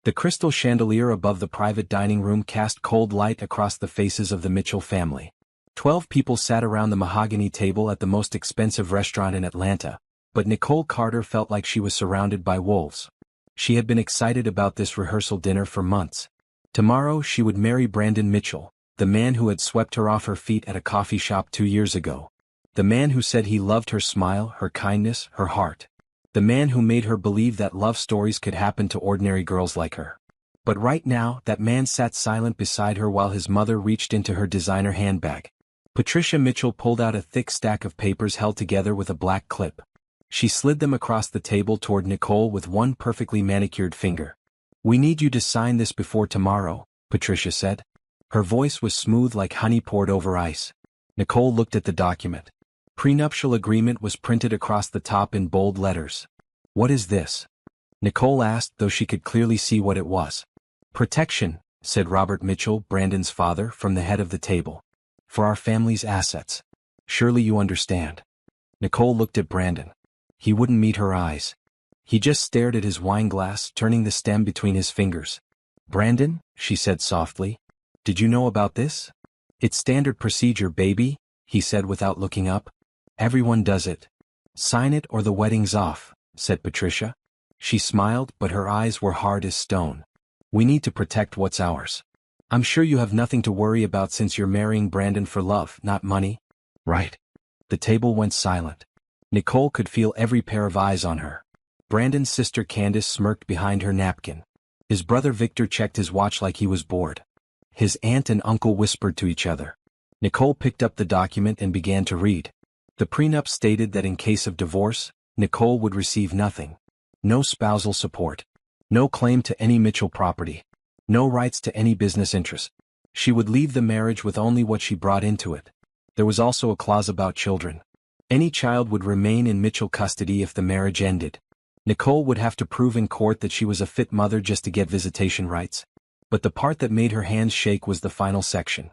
The crystal chandelier above the private dining room cast cold light across the faces of the Mitchell family. 12 people sat around the mahogany table at the most expensive restaurant in Atlanta, but Nicole Carter felt like she was surrounded by wolves. She had been excited about this rehearsal dinner for months. Tomorrow she would marry Brandon Mitchell, the man who had swept her off her feet at a coffee shop 2 years ago. The man who said he loved her smile, her kindness, her heart. The man who made her believe that love stories could happen to ordinary girls like her. But right now, that man sat silent beside her while his mother reached into her designer handbag. Patricia Mitchell pulled out a thick stack of papers held together with a black clip. She slid them across the table toward Nicole with one perfectly manicured finger. "We need you to sign this before tomorrow," Patricia said. Her voice was smooth like honey poured over ice. Nicole looked at the document. Prenuptial agreement was printed across the top in bold letters. "What is this?" Nicole asked, though she could clearly see what it was. "Protection," said Robert Mitchell, Brandon's father, from the head of the table. "For our family's assets. Surely you understand." Nicole looked at Brandon. He wouldn't meet her eyes. He just stared at his wine glass, turning the stem between his fingers. "Brandon," she said softly, "did you know about this?" "It's standard procedure, baby," he said without looking up. "Everyone does it." "Sign it or the wedding's off," said Patricia. She smiled, but her eyes were hard as stone. "We need to protect what's ours. I'm sure you have nothing to worry about since you're marrying Brandon for love, not money. Right?" The table went silent. Nicole could feel every pair of eyes on her. Brandon's sister Candace smirked behind her napkin. His brother Victor checked his watch like he was bored. His aunt and uncle whispered to each other. Nicole picked up the document and began to read. The prenup stated that in case of divorce, Nicole would receive nothing. No spousal support. No claim to any Mitchell property. No rights to any business interest. She would leave the marriage with only what she brought into it. There was also a clause about children. Any child would remain in Mitchell custody if the marriage ended. Nicole would have to prove in court that she was a fit mother just to get visitation rights. But the part that made her hands shake was the final section.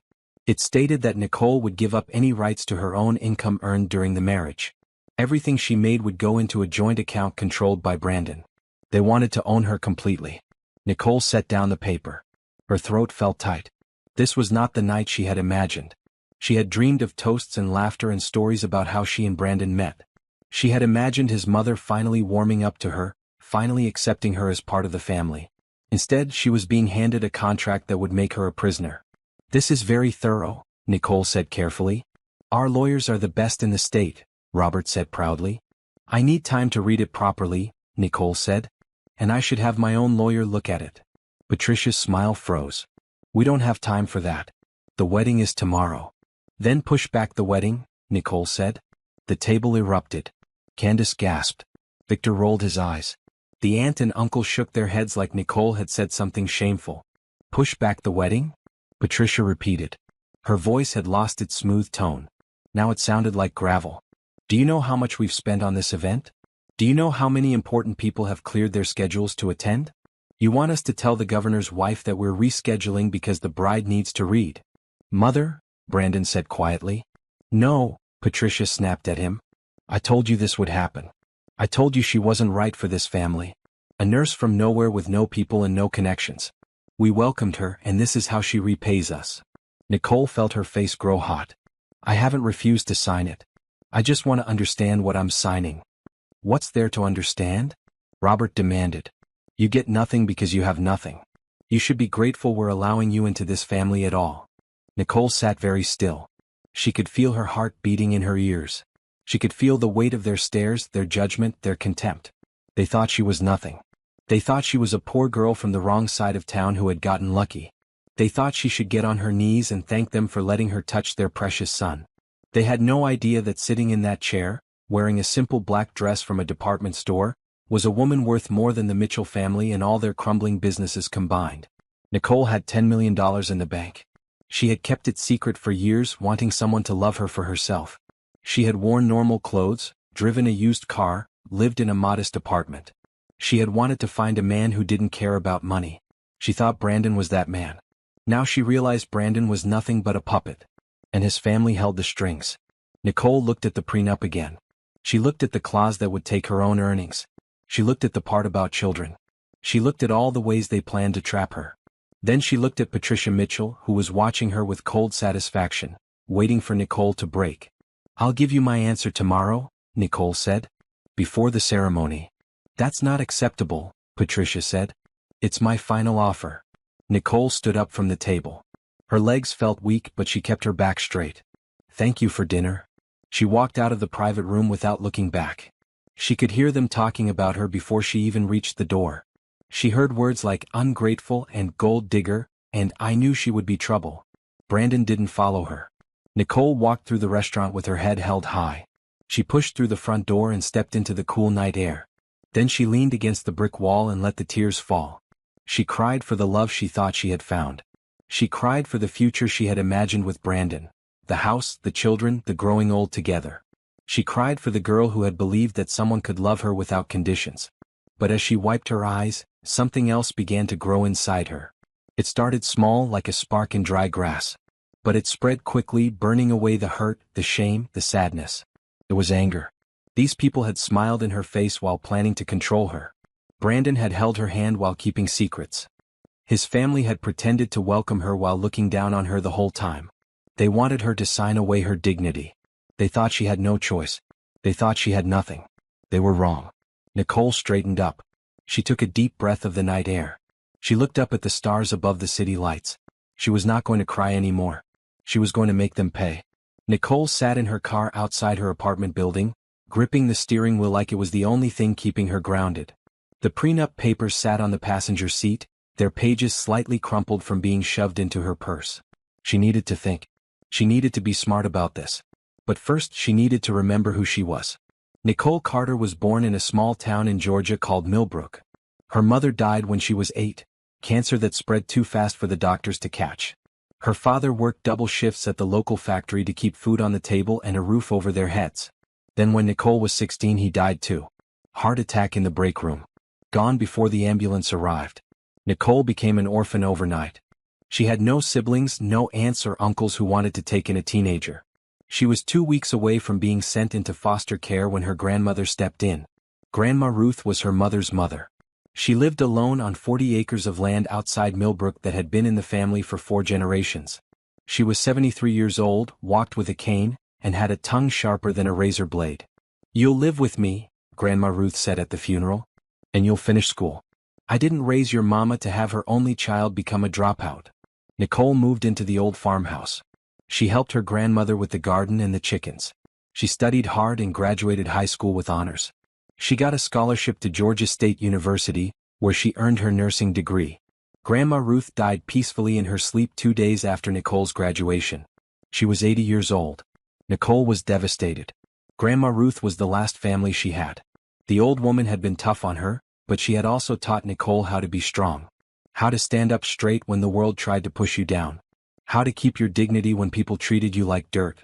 It stated that Nicole would give up any rights to her own income earned during the marriage. Everything she made would go into a joint account controlled by Brandon. They wanted to own her completely. Nicole set down the paper. Her throat felt tight. This was not the night she had imagined. She had dreamed of toasts and laughter and stories about how she and Brandon met. She had imagined his mother finally warming up to her, finally accepting her as part of the family. Instead, she was being handed a contract that would make her a prisoner. "This is very thorough," Nicole said carefully. "Our lawyers are the best in the state," Robert said proudly. "I need time to read it properly," Nicole said. "And I should have my own lawyer look at it." Patricia's smile froze. "We don't have time for that. The wedding is tomorrow." "Then push back the wedding," Nicole said. The table erupted. Candace gasped. Victor rolled his eyes. The aunt and uncle shook their heads like Nicole had said something shameful. "Push back the wedding?" Patricia repeated. Her voice had lost its smooth tone. Now it sounded like gravel. "Do you know how much we've spent on this event? Do you know how many important people have cleared their schedules to attend? You want us to tell the governor's wife that we're rescheduling because the bride needs to read?" "Mother," Brandon said quietly. "No," Patricia snapped at him. "I told you this would happen. I told you she wasn't right for this family. A nurse from nowhere with no people and no connections. We welcomed her, and this is how she repays us." Nicole felt her face grow hot. "I haven't refused to sign it. I just want to understand what I'm signing." "What's there to understand?" Robert demanded. "You get nothing because you have nothing. You should be grateful we're allowing you into this family at all." Nicole sat very still. She could feel her heart beating in her ears. She could feel the weight of their stares, their judgment, their contempt. They thought she was nothing. They thought she was a poor girl from the wrong side of town who had gotten lucky. They thought she should get on her knees and thank them for letting her touch their precious son. They had no idea that sitting in that chair, wearing a simple black dress from a department store, was a woman worth more than the Mitchell family and all their crumbling businesses combined. Nicole had $10 million in the bank. She had kept it secret for years, wanting someone to love her for herself. She had worn normal clothes, driven a used car, lived in a modest apartment. She had wanted to find a man who didn't care about money. She thought Brandon was that man. Now she realized Brandon was nothing but a puppet. And his family held the strings. Nicole looked at the prenup again. She looked at the clause that would take her own earnings. She looked at the part about children. She looked at all the ways they planned to trap her. Then she looked at Patricia Mitchell, who was watching her with cold satisfaction, waiting for Nicole to break. "I'll give you my answer tomorrow," Nicole said. "Before the ceremony." "That's not acceptable," Patricia said. "It's my final offer." Nicole stood up from the table. Her legs felt weak, but she kept her back straight. "Thank you for dinner." She walked out of the private room without looking back. She could hear them talking about her before she even reached the door. She heard words like ungrateful and gold digger, and I knew she would be trouble. Brandon didn't follow her. Nicole walked through the restaurant with her head held high. She pushed through the front door and stepped into the cool night air. Then she leaned against the brick wall and let the tears fall. She cried for the love she thought she had found. She cried for the future she had imagined with Brandon. The house, the children, the growing old together. She cried for the girl who had believed that someone could love her without conditions. But as she wiped her eyes, something else began to grow inside her. It started small like a spark in dry grass. But it spread quickly, burning away the hurt, the shame, the sadness. It was anger. These people had smiled in her face while planning to control her. Brandon had held her hand while keeping secrets. His family had pretended to welcome her while looking down on her the whole time. They wanted her to sign away her dignity. They thought she had no choice. They thought she had nothing. They were wrong. Nicole straightened up. She took a deep breath of the night air. She looked up at the stars above the city lights. She was not going to cry anymore. She was going to make them pay. Nicole sat in her car outside her apartment building, gripping the steering wheel like it was the only thing keeping her grounded. The prenup papers sat on the passenger seat, their pages slightly crumpled from being shoved into her purse. She needed to think. She needed to be smart about this. But first she needed to remember who she was. Nicole Carter was born in a small town in Georgia called Millbrook. Her mother died when she was 8, cancer that spread too fast for the doctors to catch. Her father worked double shifts at the local factory to keep food on the table and a roof over their heads. Then when Nicole was 16 he died too. Heart attack in the break room. Gone before the ambulance arrived. Nicole became an orphan overnight. She had no siblings, no aunts or uncles who wanted to take in a teenager. She was 2 weeks away from being sent into foster care when her grandmother stepped in. Grandma Ruth was her mother's mother. She lived alone on 40 acres of land outside Millbrook that had been in the family for 4 generations. She was 73 years old, walked with a cane, and had a tongue sharper than a razor blade. "You'll live with me," Grandma Ruth said at the funeral. "And you'll finish school. I didn't raise your mama to have her only child become a dropout." Nicole moved into the old farmhouse. She helped her grandmother with the garden and the chickens. She studied hard and graduated high school with honors. She got a scholarship to Georgia State University, where she earned her nursing degree. Grandma Ruth died peacefully in her sleep 2 days after Nicole's graduation. She was 80 years old. Nicole was devastated. Grandma Ruth was the last family she had. The old woman had been tough on her, but she had also taught Nicole how to be strong. How to stand up straight when the world tried to push you down. How to keep your dignity when people treated you like dirt.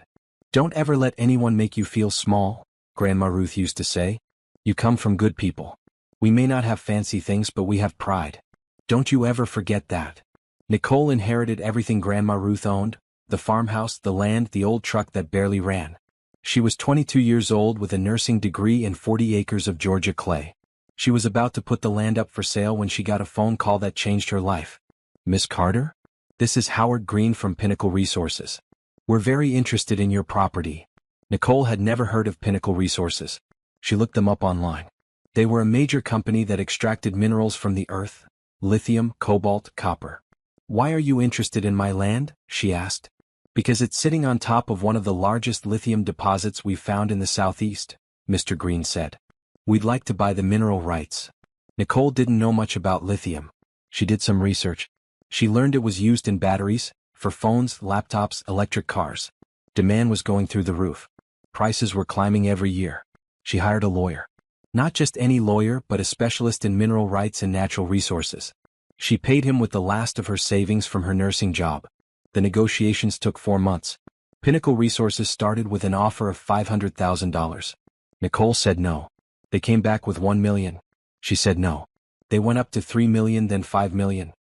"Don't ever let anyone make you feel small," Grandma Ruth used to say. "You come from good people. We may not have fancy things, but we have pride. Don't you ever forget that." Nicole inherited everything Grandma Ruth owned: the farmhouse, the land, the old truck that barely ran. She was 22 years old with a nursing degree and 40 acres of Georgia clay. She was about to put the land up for sale when she got a phone call that changed her life. "Miss Carter? This is Howard Green from Pinnacle Resources. We're very interested in your property." Nicole had never heard of Pinnacle Resources. She looked them up online. They were a major company that extracted minerals from the earth: lithium, cobalt, copper. "Why are you interested in my land?" she asked. "Because it's sitting on top of one of the largest lithium deposits we've found in the southeast," Mr. Green said. "We'd like to buy the mineral rights." Nicole didn't know much about lithium. She did some research. She learned it was used in batteries, for phones, laptops, electric cars. Demand was going through the roof. Prices were climbing every year. She hired a lawyer. Not just any lawyer, but a specialist in mineral rights and natural resources. She paid him with the last of her savings from her nursing job. The negotiations took 4 months. Pinnacle Resources started with an offer of $500,000. Nicole said no. They came back with $1 million. She said no. They went up to $3 million, then $5 million.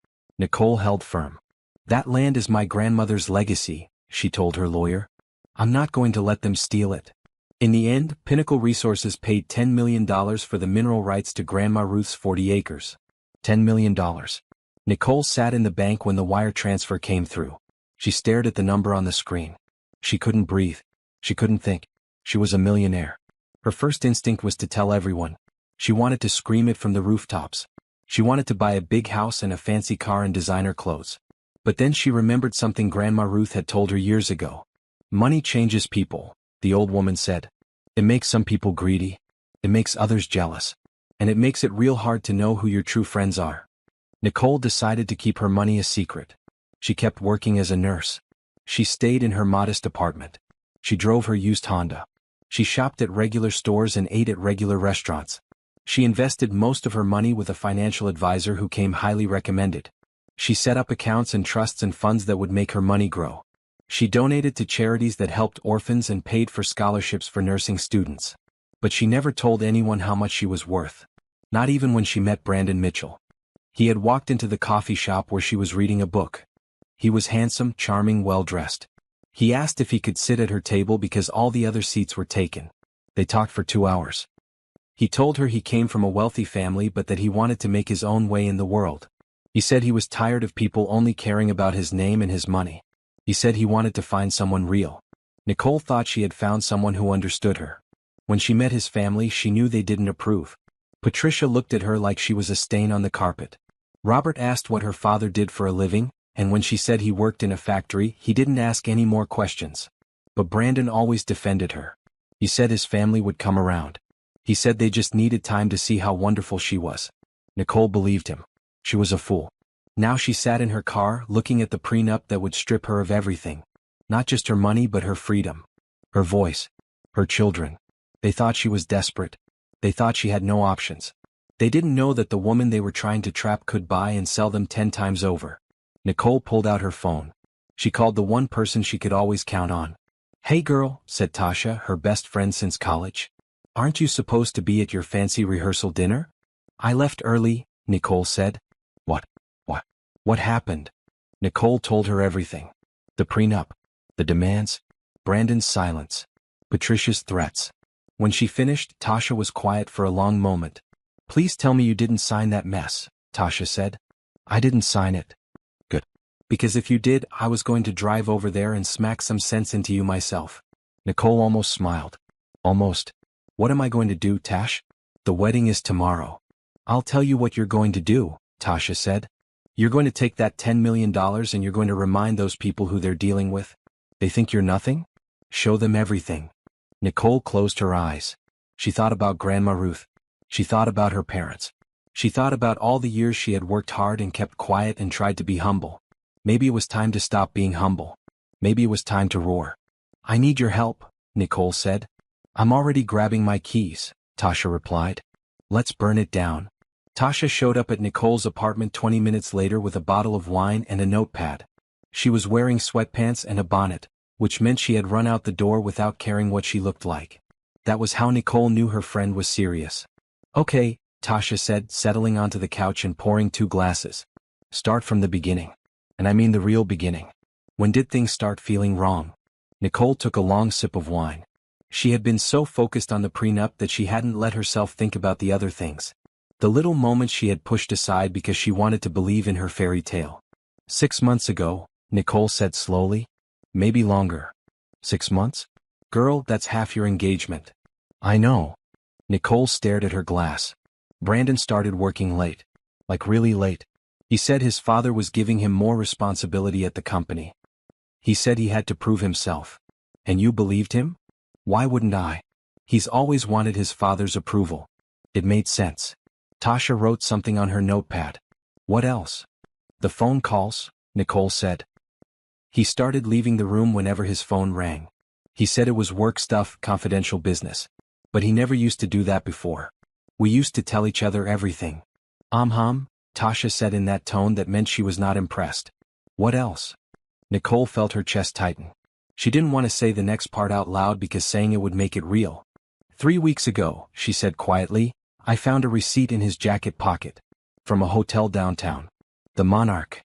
Nicole held firm. "That land is my grandmother's legacy," she told her lawyer. "I'm not going to let them steal it." In the end, Pinnacle Resources paid $10 million for the mineral rights to Grandma Ruth's 40 acres. $10 million. Nicole sat in the bank when the wire transfer came through. She stared at the number on the screen. She couldn't breathe. She couldn't think. She was a millionaire. Her first instinct was to tell everyone. She wanted to scream it from the rooftops. She wanted to buy a big house and a fancy car and designer clothes. But then she remembered something Grandma Ruth had told her years ago. Money changes people, the old woman said. It makes some people greedy. It makes others jealous. And it makes it real hard to know who your true friends are. Nicole decided to keep her money a secret. She kept working as a nurse. She stayed in her modest apartment. She drove her used Honda. She shopped at regular stores and ate at regular restaurants. She invested most of her money with a financial advisor who came highly recommended. She set up accounts and trusts and funds that would make her money grow. She donated to charities that helped orphans and paid for scholarships for nursing students. But she never told anyone how much she was worth. Not even when she met Brandon Mitchell. He had walked into the coffee shop where she was reading a book. He was handsome, charming, well-dressed. He asked if he could sit at her table because all the other seats were taken. They talked for 2 hours. He told her he came from a wealthy family but that he wanted to make his own way in the world. He said he was tired of people only caring about his name and his money. He said he wanted to find someone real. Nicole thought she had found someone who understood her. When she met his family, she knew they didn't approve. Patricia looked at her like she was a stain on the carpet. Robert asked what her father did for a living, and when she said he worked in a factory, he didn't ask any more questions. But Brandon always defended her. He said his family would come around. He said they just needed time to see how wonderful she was. Nicole believed him. She was a fool. Now she sat in her car, looking at the prenup that would strip her of everything. Not just her money but her freedom. Her voice. Her children. They thought she was desperate. They thought she had no options. They didn't know that the woman they were trying to trap could buy and sell them 10 times over. Nicole pulled out her phone. She called the one person she could always count on. "Hey girl," said Tasha, her best friend since college. "Aren't you supposed to be at your fancy rehearsal dinner?" "I left early," Nicole said. What happened?" Nicole told her everything. The prenup. The demands. Brandon's silence. Patricia's threats. When she finished, Tasha was quiet for a long moment. "Please tell me you didn't sign that mess," Tasha said. "I didn't sign it." "Good. Because if you did, I was going to drive over there and smack some sense into you myself." Nicole almost smiled. "Almost. What am I going to do, Tash?" "The wedding is tomorrow." "I'll tell you what you're going to do," Tasha said. "You're going to take that $10 million and you're going to remind those people who they're dealing with. They think you're nothing? Show them everything." Nicole closed her eyes. She thought about Grandma Ruth. She thought about her parents. She thought about all the years she had worked hard and kept quiet and tried to be humble. Maybe it was time to stop being humble. Maybe it was time to roar. "I need your help," Nicole said. "I'm already grabbing my keys," Tasha replied. "Let's burn it down." Tasha showed up at Nicole's apartment 20 minutes later with a bottle of wine and a notepad. She was wearing sweatpants and a bonnet, which meant she had run out the door without caring what she looked like. That was how Nicole knew her friend was serious. "Okay," Tasha said, settling onto the couch and pouring 2 glasses. "Start from the beginning. And I mean the real beginning. When did things start feeling wrong?" Nicole took a long sip of wine. She had been so focused on the prenup that she hadn't let herself think about the other things. The little moments she had pushed aside because she wanted to believe in her fairy tale. 6 months ago, Nicole said slowly. "Maybe longer." 6 months? "Girl, that's half your engagement." "I know." Nicole stared at her glass. Brandon started working late. Like really late. He said his father was giving him more responsibility at the company. He said he had to prove himself. And you believed him? Why wouldn't I? He's always wanted his father's approval. It made sense. Tasha wrote something on her notepad. "What else?" "The phone calls," Nicole said. "He started leaving the room whenever his phone rang. He said it was work stuff, confidential business. But he never used to do that before. We used to tell each other everything." Tasha said in that tone that meant she was not impressed. "What else?" Nicole felt her chest tighten. She didn't want to say the next part out loud because saying it would make it real. 3 weeks ago, she said quietly, I found a receipt in his jacket pocket. From a hotel downtown. The Monarch.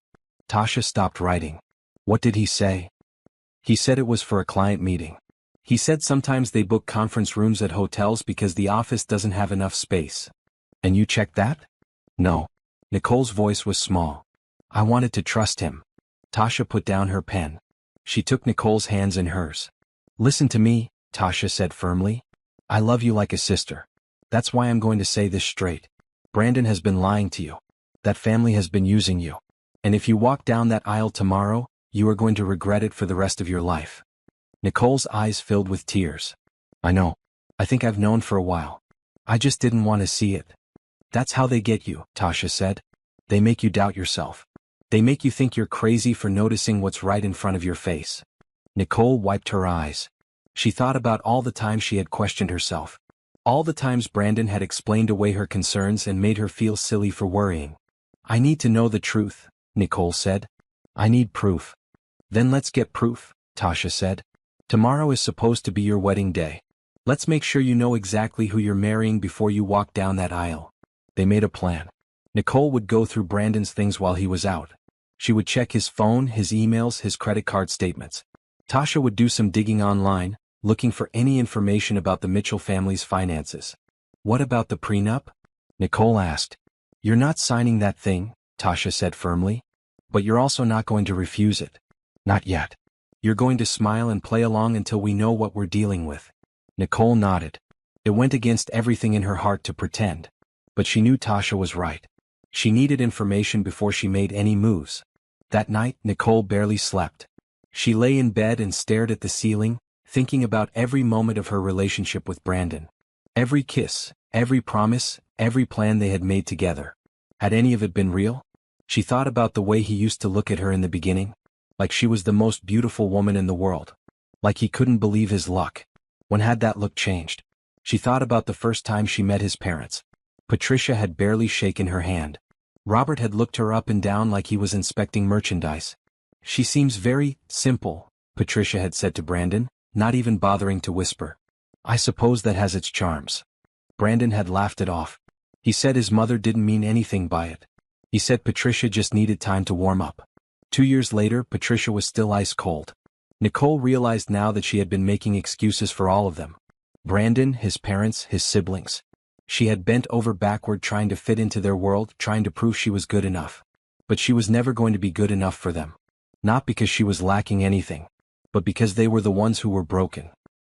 Tasha stopped writing. "What did he say?" "He said it was for a client meeting. He said sometimes they book conference rooms at hotels because the office doesn't have enough space." "And you checked that?" "No." Nicole's voice was small. I wanted to trust him. Tasha put down her pen. She took Nicole's hands in hers. Listen to me, Tasha said firmly. I love you like a sister. That's why I'm going to say this straight. Brandon has been lying to you. That family has been using you. And if you walk down that aisle tomorrow, you are going to regret it for the rest of your life. Nicole's eyes filled with tears. I know. I think I've known for a while. I just didn't want to see it. That's how they get you, Tasha said. They make you doubt yourself. They make you think you're crazy for noticing what's right in front of your face. Nicole wiped her eyes. She thought about all the times she had questioned herself. All the times Brandon had explained away her concerns and made her feel silly for worrying. I need to know the truth, Nicole said. I need proof. Then let's get proof, Tasha said. Tomorrow is supposed to be your wedding day. Let's make sure you know exactly who you're marrying before you walk down that aisle. They made a plan. Nicole would go through Brandon's things while he was out. She would check his phone, his emails, his credit card statements. Tasha would do some digging online, looking for any information about the Mitchell family's finances. What about the prenup? Nicole asked. You're not signing that thing, Tasha said firmly. But you're also not going to refuse it. Not yet. You're going to smile and play along until we know what we're dealing with. Nicole nodded. It went against everything in her heart to pretend. But she knew Tasha was right. She needed information before she made any moves. That night, Nicole barely slept. She lay in bed and stared at the ceiling, thinking about every moment of her relationship with Brandon. Every kiss, every promise, every plan they had made together. Had any of it been real? She thought about the way he used to look at her in the beginning. Like she was the most beautiful woman in the world. Like he couldn't believe his luck. When had that look changed? She thought about the first time she met his parents. Patricia had barely shaken her hand. Robert had looked her up and down like he was inspecting merchandise. She seems very simple, Patricia had said to Brandon, not even bothering to whisper. I suppose that has its charms. Brandon had laughed it off. He said his mother didn't mean anything by it. He said Patricia just needed time to warm up. 2 years later, Patricia was still ice cold. Nicole realized now that she had been making excuses for all of them. Brandon, his parents, his siblings. She had bent over backward trying to fit into their world, trying to prove she was good enough. But she was never going to be good enough for them. Not because she was lacking anything, but because they were the ones who were broken.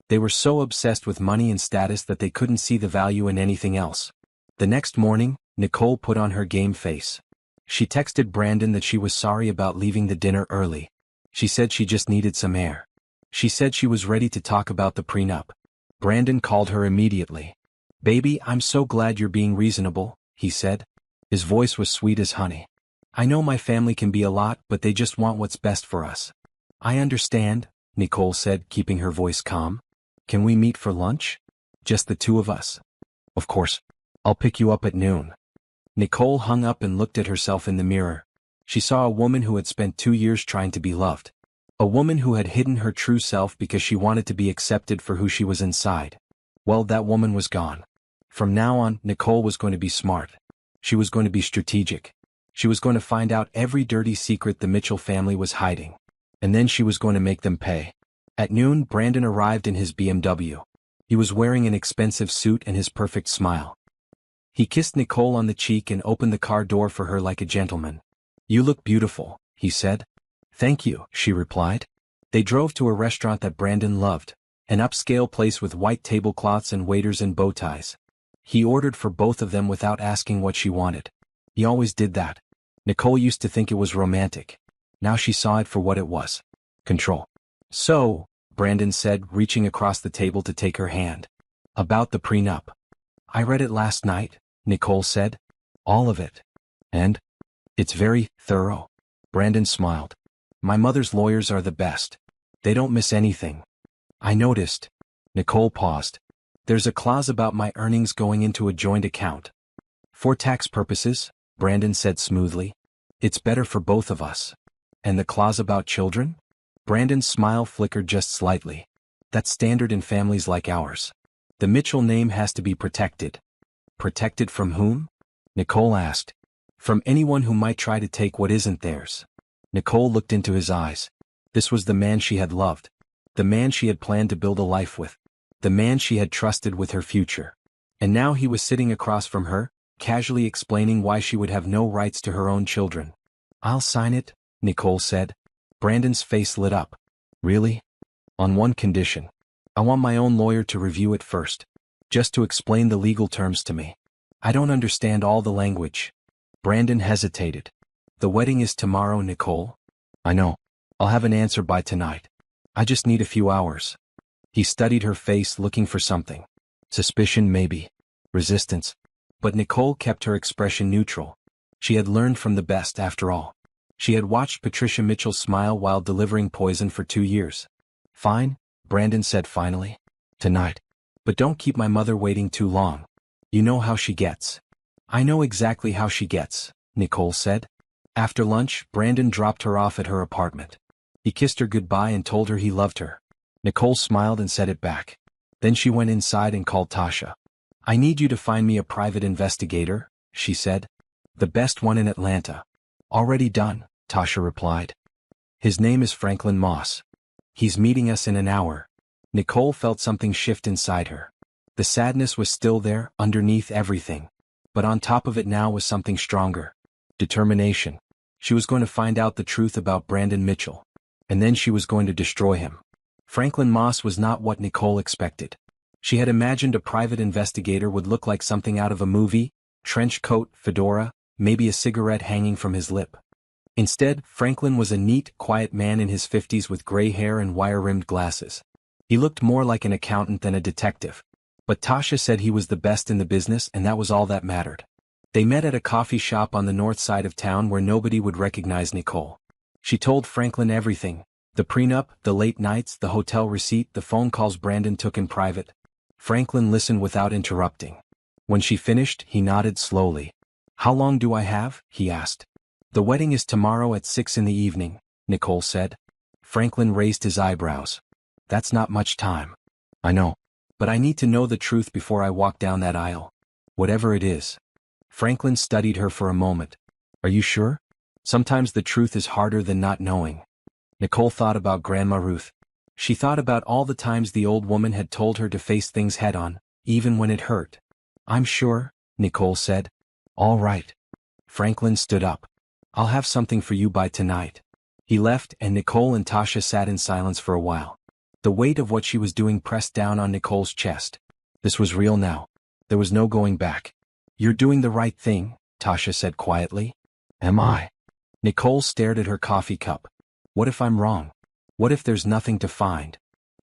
They were so obsessed with money and status that they couldn't see the value in anything else. The next morning, Nicole put on her game face. She texted Brandon that she was sorry about leaving the dinner early. She said she just needed some air. She said she was ready to talk about the prenup. Brandon called her immediately. Baby, I'm so glad you're being reasonable, he said. His voice was sweet as honey. I know my family can be a lot, but they just want what's best for us. I understand, Nicole said, keeping her voice calm. Can we meet for lunch? Just the two of us. Of course. I'll pick you up at noon. Nicole hung up and looked at herself in the mirror. She saw a woman who had spent 2 years trying to be loved. A woman who had hidden her true self because she wanted to be accepted for who she was inside. Well, that woman was gone. From now on, Nicole was going to be smart. She was going to be strategic. She was going to find out every dirty secret the Mitchell family was hiding. And then she was going to make them pay. At noon, Brandon arrived in his BMW. He was wearing an expensive suit and his perfect smile. He kissed Nicole on the cheek and opened the car door for her like a gentleman. You look beautiful, he said. Thank you, she replied. They drove to a restaurant that Brandon loved, an upscale place with white tablecloths and waiters in bow ties. He ordered for both of them without asking what she wanted. He always did that. Nicole used to think it was romantic. Now she saw it for what it was. Control. So, Brandon said, reaching across the table to take her hand. About the prenup. I read it last night, Nicole said. All of it. And? It's very thorough. Brandon smiled. My mother's lawyers are the best. They don't miss anything. I noticed. Nicole paused. There's a clause about my earnings going into a joint account. For tax purposes, Brandon said smoothly. It's better for both of us. And the clause about children? Brandon's smile flickered just slightly. That's standard in families like ours. The Mitchell name has to be protected. Protected from whom? Nicole asked. From anyone who might try to take what isn't theirs. Nicole looked into his eyes. This was the man she had loved. The man she had planned to build a life with. The man she had trusted with her future. And now he was sitting across from her, casually explaining why she would have no rights to her own children. "I'll sign it," Nicole said. Brandon's face lit up. "Really? On one condition. I want my own lawyer to review it first. Just to explain the legal terms to me. I don't understand all the language." Brandon hesitated. "The wedding is tomorrow, Nicole." "I know. I'll have an answer by tonight. I just need a few hours." He studied her face, looking for something. Suspicion, maybe. Resistance. But Nicole kept her expression neutral. She had learned from the best, after all. She had watched Patricia Mitchell smile while delivering poison for 2 years. "Fine," Brandon said finally. "Tonight. But don't keep my mother waiting too long. You know how she gets." "I know exactly how she gets," Nicole said. After lunch, Brandon dropped her off at her apartment. He kissed her goodbye and told her he loved her. Nicole smiled and said it back. Then she went inside and called Tasha. "I need you to find me a private investigator," she said. "The best one in Atlanta." "Already done," Tasha replied. "His name is Franklin Moss. He's meeting us in an hour." Nicole felt something shift inside her. The sadness was still there, underneath everything. But on top of it now was something stronger. Determination. She was going to find out the truth about Brandon Mitchell. And then she was going to destroy him. Franklin Moss was not what Nicole expected. She had imagined a private investigator would look like something out of a movie, trench coat, fedora, maybe a cigarette hanging from his lip. Instead, Franklin was a neat, quiet man in his 50s with gray hair and wire-rimmed glasses. He looked more like an accountant than a detective. But Tasha said he was the best in the business, and that was all that mattered. They met at a coffee shop on the north side of town where nobody would recognize Nicole. She told Franklin everything. The prenup, the late nights, the hotel receipt, the phone calls Brandon took in private. Franklin listened without interrupting. When she finished, he nodded slowly. "How long do I have?" he asked. "The wedding is tomorrow at 6 in the evening," Nicole said. Franklin raised his eyebrows. "That's not much time." "I know. But I need to know the truth before I walk down that aisle. Whatever it is." Franklin studied her for a moment. "Are you sure? Sometimes the truth is harder than not knowing." Nicole thought about Grandma Ruth. She thought about all the times the old woman had told her to face things head-on, even when it hurt. "I'm sure," Nicole said. "All right." Franklin stood up. "I'll have something for you by tonight." He left, and Nicole and Tasha sat in silence for a while. The weight of what she was doing pressed down on Nicole's chest. This was real now. There was no going back. "You're doing the right thing," Tasha said quietly. "Am I?" Nicole stared at her coffee cup. "What if I'm wrong? What if there's nothing to find?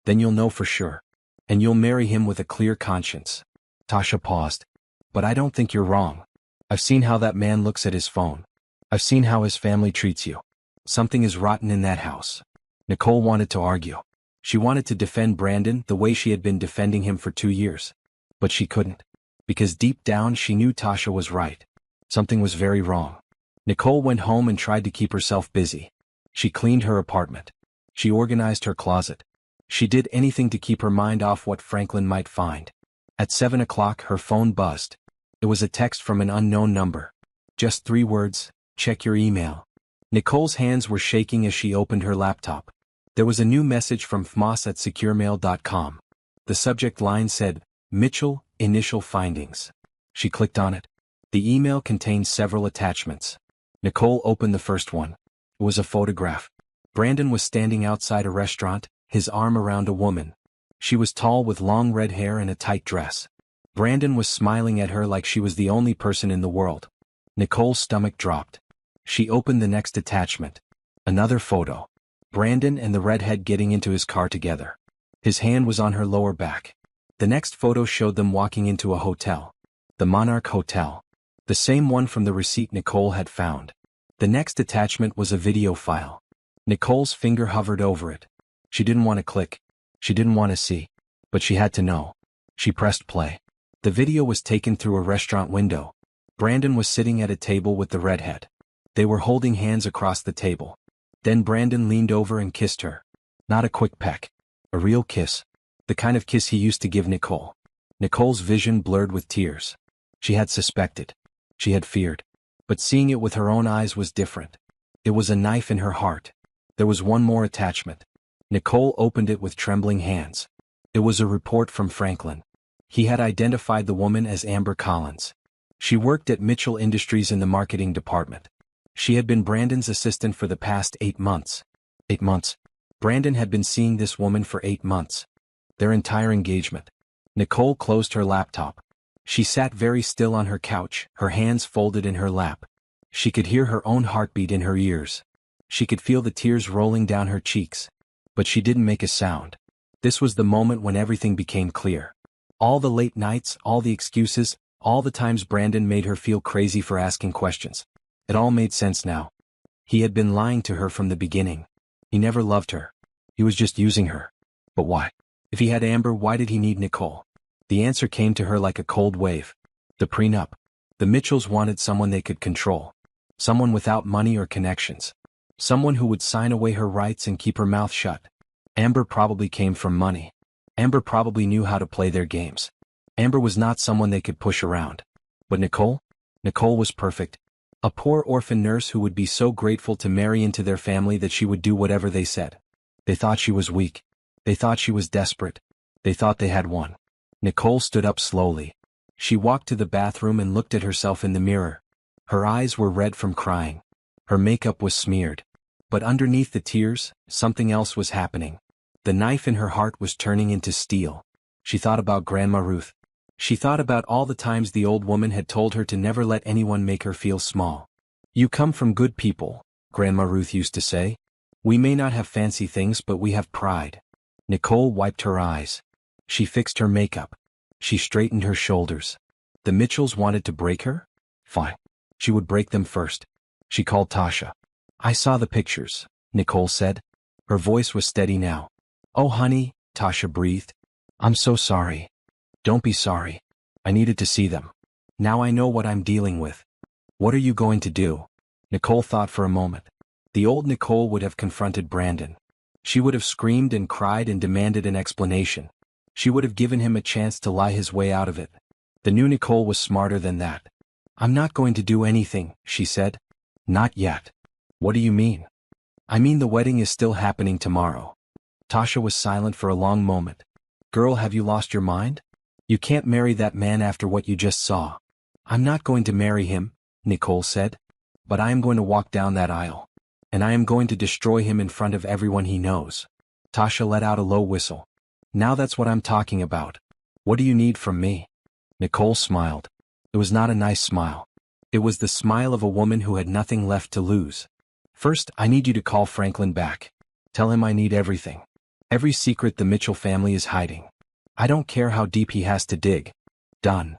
Then you'll know for sure. And you'll marry him with a clear conscience." Tasha paused. "But I don't think you're wrong. I've seen how that man looks at his phone. I've seen how his family treats you. Something is rotten in that house." Nicole wanted to argue. She wanted to defend Brandon the way she had been defending him for 2 years. But she couldn't. Because deep down she knew Tasha was right. Something was very wrong. Nicole went home and tried to keep herself busy. She cleaned her apartment. She organized her closet. She did anything to keep her mind off what Franklin might find. At 7 o'clock her phone buzzed. It was a text from an unknown number. Just 3 words, "Check your email." Nicole's hands were shaking as she opened her laptop. There was a new message from fmoss@securemail.com. The subject line said, "Mitchell, initial findings." She clicked on it. The email contained several attachments. Nicole opened the first one. It was a photograph. Brandon was standing outside a restaurant, his arm around a woman. She was tall with long red hair and a tight dress. Brandon was smiling at her like she was the only person in the world. Nicole's stomach dropped. She opened the next attachment. Another photo. Brandon and the redhead getting into his car together. His hand was on her lower back. The next photo showed them walking into a hotel. The Monarch Hotel. The same one from the receipt Nicole had found. The next attachment was a video file. Nicole's finger hovered over it. She didn't want to click. She didn't want to see. But she had to know. She pressed play. The video was taken through a restaurant window. Brandon was sitting at a table with the redhead. They were holding hands across the table. Then Brandon leaned over and kissed her. Not a quick peck. A real kiss. The kind of kiss he used to give Nicole. Nicole's vision blurred with tears. She had suspected. She had feared. But seeing it with her own eyes was different. It was a knife in her heart. There was one more attachment. Nicole opened it with trembling hands. It was a report from Franklin. He had identified the woman as Amber Collins. She worked at Mitchell Industries in the marketing department. She had been Brandon's assistant for the past 8 months. 8 months. Brandon had been seeing this woman for 8 months. Their entire engagement. Nicole closed her laptop. She sat very still on her couch, her hands folded in her lap. She could hear her own heartbeat in her ears. She could feel the tears rolling down her cheeks. But she didn't make a sound. This was the moment when everything became clear. All the late nights, all the excuses, all the times Brandon made her feel crazy for asking questions. It all made sense now. He had been lying to her from the beginning. He never loved her. He was just using her. But why? If he had Amber, why did he need Nicole? The answer came to her like a cold wave. The prenup. The Mitchells wanted someone they could control. Someone without money or connections. Someone who would sign away her rights and keep her mouth shut. Amber probably came from money. Amber probably knew how to play their games. Amber was not someone they could push around. But Nicole? Nicole was perfect. A poor orphan nurse who would be so grateful to marry into their family that she would do whatever they said. They thought she was weak. They thought she was desperate. They thought they had won. Nicole stood up slowly. She walked to the bathroom and looked at herself in the mirror. Her eyes were red from crying. Her makeup was smeared. But underneath the tears, something else was happening. The knife in her heart was turning into steel. She thought about Grandma Ruth. She thought about all the times the old woman had told her to never let anyone make her feel small. "You come from good people," Grandma Ruth used to say. "We may not have fancy things, but we have pride." Nicole wiped her eyes. She fixed her makeup. She straightened her shoulders. The Mitchells wanted to break her? Fine. She would break them first. She called Tasha. "I saw the pictures," Nicole said. Her voice was steady now. "Oh honey," Tasha breathed. "I'm so sorry." "Don't be sorry. I needed to see them. Now I know what I'm dealing with." "What are you going to do?" Nicole thought for a moment. The old Nicole would have confronted Brandon. She would have screamed and cried and demanded an explanation. She would have given him a chance to lie his way out of it. The new Nicole was smarter than that. "I'm not going to do anything," she said. "Not yet." "What do you mean?" "I mean the wedding is still happening tomorrow." Tasha was silent for a long moment. "Girl, have you lost your mind? You can't marry that man after what you just saw." "I'm not going to marry him," Nicole said. "But I am going to walk down that aisle. And I am going to destroy him in front of everyone he knows." Tasha let out a low whistle. "Now that's what I'm talking about. What do you need from me?" Nicole smiled. It was not a nice smile. It was the smile of a woman who had nothing left to lose. "First, I need you to call Franklin back. Tell him I need everything. Every secret the Mitchell family is hiding. I don't care how deep he has to dig." "Done."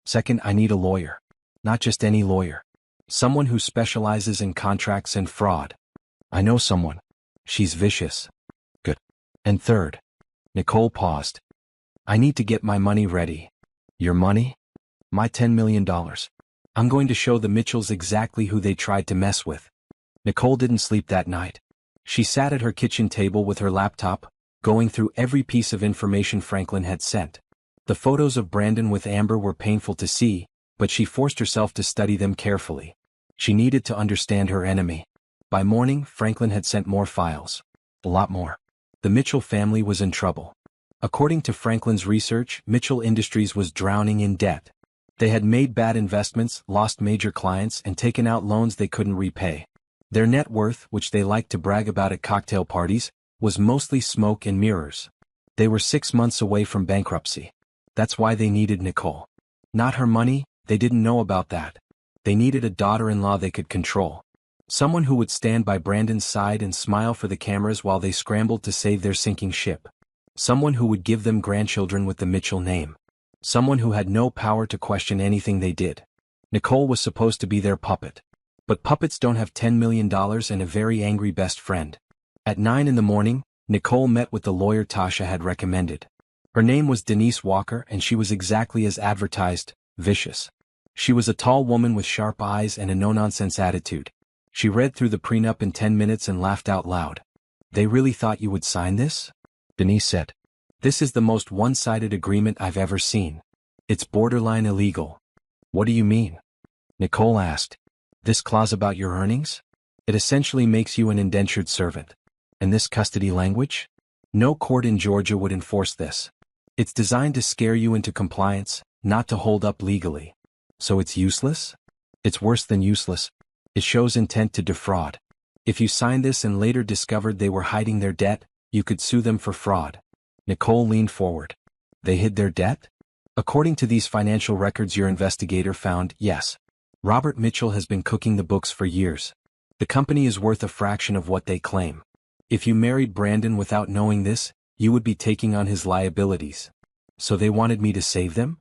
"Second, I need a lawyer. Not just any lawyer. Someone who specializes in contracts and fraud." "I know someone. She's vicious." "Good." "And third." Nicole paused. "I need to get my money ready." "Your money?" "My $10 million. I'm going to show the Mitchells exactly who they tried to mess with." Nicole didn't sleep that night. She sat at her kitchen table with her laptop, going through every piece of information Franklin had sent. The photos of Brandon with Amber were painful to see, but she forced herself to study them carefully. She needed to understand her enemy. By morning, Franklin had sent more files. A lot more. The Mitchell family was in trouble. According to Franklin's research, Mitchell Industries was drowning in debt. They had made bad investments, lost major clients, and taken out loans they couldn't repay. Their net worth, which they liked to brag about at cocktail parties, was mostly smoke and mirrors. They were 6 months away from bankruptcy. That's why they needed Nicole. Not her money, they didn't know about that. They needed a daughter-in-law they could control. Someone who would stand by Brandon's side and smile for the cameras while they scrambled to save their sinking ship. Someone who would give them grandchildren with the Mitchell name. Someone who had no power to question anything they did. Nicole was supposed to be their puppet. But puppets don't have $10 million and a very angry best friend. At 9 in the morning, Nicole met with the lawyer Tasha had recommended. Her name was Denise Walker and she was exactly as advertised, vicious. She was a tall woman with sharp eyes and a no-nonsense attitude. She read through the prenup in 10 minutes and laughed out loud. "They really thought you would sign this?" Denise said. "This is the most one-sided agreement I've ever seen. It's borderline illegal." "What do you mean?" Nicole asked. "This clause about your earnings? It essentially makes you an indentured servant. And this custody language? No court in Georgia would enforce this. It's designed to scare you into compliance, not to hold up legally. So it's useless? It's worse than useless. It shows intent to defraud. If you signed this and later discovered they were hiding their debt, you could sue them for fraud. Nicole leaned forward. They hid their debt? According to these financial records your investigator found, yes. Robert Mitchell has been cooking the books for years. The company is worth a fraction of what they claim. If you married Brandon without knowing this, you would be taking on his liabilities. So they wanted me to save them?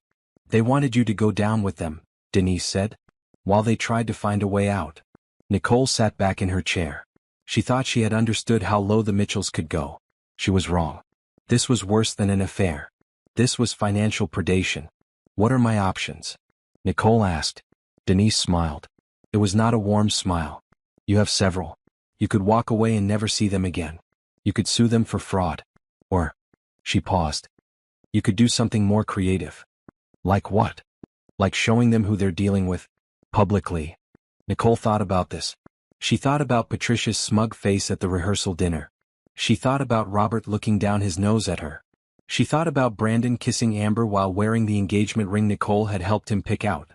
They wanted you to go down with them, Denise said, while they tried to find a way out. Nicole sat back in her chair. She thought she had understood how low the Mitchells could go. She was wrong. This was worse than an affair. This was financial predation. What are my options? Nicole asked. Denise smiled. It was not a warm smile. You have several. You could walk away and never see them again. You could sue them for fraud. Or, she paused. You could do something more creative. Like what? Like showing them who they're dealing with, publicly. Nicole thought about this. She thought about Patricia's smug face at the rehearsal dinner. She thought about Robert looking down his nose at her. She thought about Brandon kissing Amber while wearing the engagement ring Nicole had helped him pick out.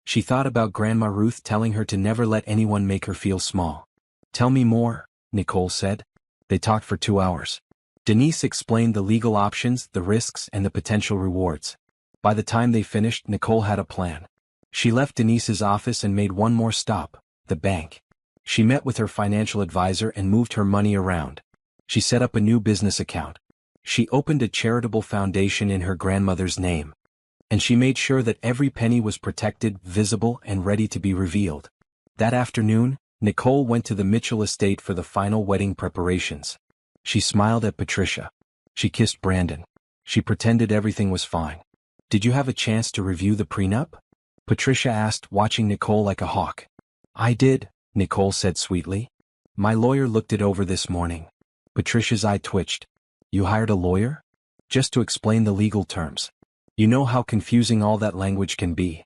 She thought about Grandma Ruth telling her to never let anyone make her feel small. Tell me more, Nicole said. They talked for 2 hours. Denise explained the legal options, the risks, and the potential rewards. By the time they finished, Nicole had a plan. She left Denise's office and made one more stop, the bank. She met with her financial advisor and moved her money around. She set up a new business account. She opened a charitable foundation in her grandmother's name. And she made sure that every penny was protected, visible, and ready to be revealed. That afternoon, Nicole went to the Mitchell estate for the final wedding preparations. She smiled at Patricia. She kissed Brandon. She pretended everything was fine. Did you have a chance to review the prenup? Patricia asked, watching Nicole like a hawk. I did, Nicole said sweetly. My lawyer looked it over this morning. Patricia's eye twitched. You hired a lawyer? Just to explain the legal terms. You know how confusing all that language can be.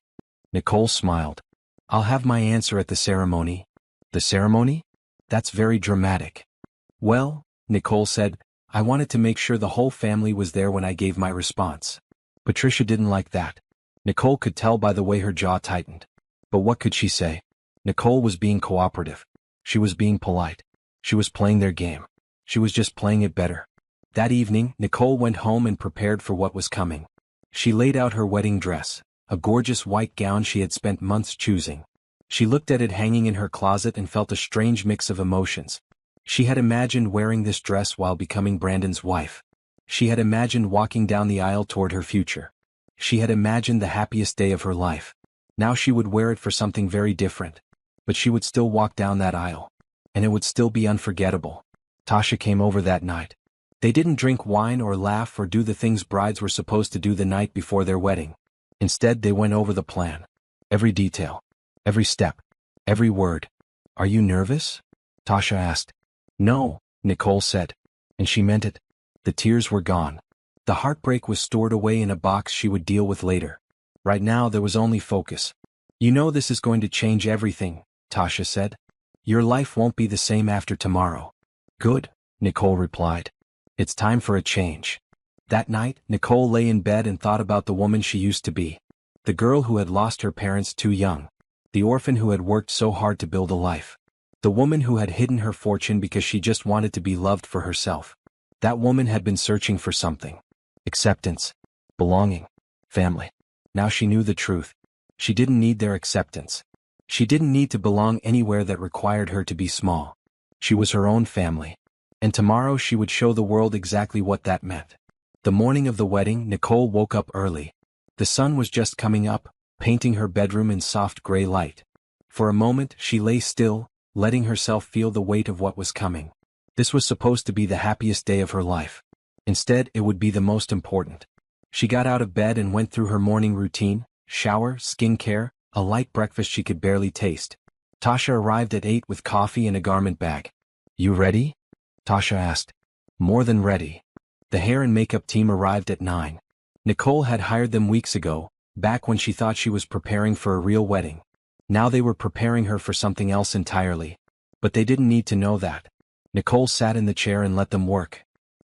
Nicole smiled. I'll have my answer at the ceremony. The ceremony? That's very dramatic. Well, Nicole said, I wanted to make sure the whole family was there when I gave my response. Patricia didn't like that. Nicole could tell by the way her jaw tightened. But what could she say? Nicole was being cooperative. She was being polite. She was playing their game. She was just playing it better. That evening, Nicole went home and prepared for what was coming. She laid out her wedding dress, a gorgeous white gown she had spent months choosing. She looked at it hanging in her closet and felt a strange mix of emotions. She had imagined wearing this dress while becoming Brandon's wife. She had imagined walking down the aisle toward her future. She had imagined the happiest day of her life. Now she would wear it for something very different. But she would still walk down that aisle. And it would still be unforgettable. Tasha came over that night. They didn't drink wine or laugh or do the things brides were supposed to do the night before their wedding. Instead, they went over the plan. Every detail. Every step. Every word. Are you nervous? Tasha asked. No, Nicole said. And she meant it. The tears were gone. The heartbreak was stored away in a box she would deal with later. Right now there was only focus. You know this is going to change everything, Tasha said. Your life won't be the same after tomorrow. Good, Nicole replied. It's time for a change. That night, Nicole lay in bed and thought about the woman she used to be. The girl who had lost her parents too young. The orphan who had worked so hard to build a life. The woman who had hidden her fortune because she just wanted to be loved for herself. That woman had been searching for something. Acceptance. Belonging. Family. Now she knew the truth. She didn't need their acceptance. She didn't need to belong anywhere that required her to be small. She was her own family. And tomorrow she would show the world exactly what that meant. The morning of the wedding, Nicole woke up early. The sun was just coming up, painting her bedroom in soft gray light. For a moment, she lay still, letting herself feel the weight of what was coming. This was supposed to be the happiest day of her life. Instead, it would be the most important. She got out of bed and went through her morning routine, shower, skincare, a light breakfast she could barely taste. Tasha arrived at 8 with coffee and a garment bag. You ready? Tasha asked. More than ready. The hair and makeup team arrived at 9. Nicole had hired them weeks ago, back when she thought she was preparing for a real wedding. Now they were preparing her for something else entirely. But they didn't need to know that. Nicole sat in the chair and let them work.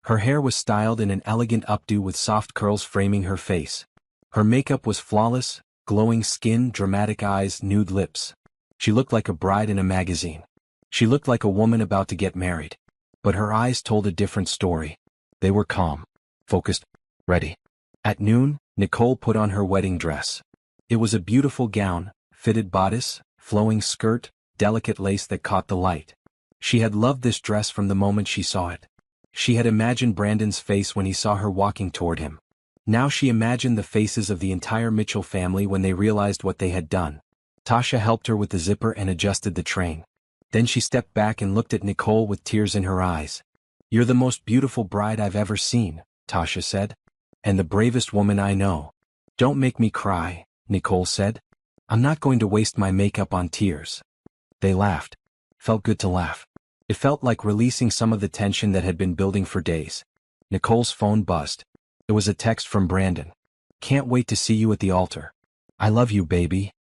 Her hair was styled in an elegant updo with soft curls framing her face. Her makeup was flawless, Glowing skin, dramatic eyes, nude lips. She looked like a bride in a magazine. She looked like a woman about to get married. But her eyes told a different story. They were calm, focused, ready. At noon, Nicole put on her wedding dress. It was a beautiful gown, fitted bodice, flowing skirt, delicate lace that caught the light. She had loved this dress from the moment she saw it. She had imagined Brandon's face when he saw her walking toward him. Now she imagined the faces of the entire Mitchell family when they realized what they had done. Tasha helped her with the zipper and adjusted the train. Then she stepped back and looked at Nicole with tears in her eyes. "You're the most beautiful bride I've ever seen," Tasha said. "And the bravest woman I know." "Don't make me cry," Nicole said. "I'm not going to waste my makeup on tears." They laughed. Felt good to laugh. It felt like releasing some of the tension that had been building for days. Nicole's phone buzzed. It was a text from Brandon. "Can't wait to see you at the altar. I love you, baby."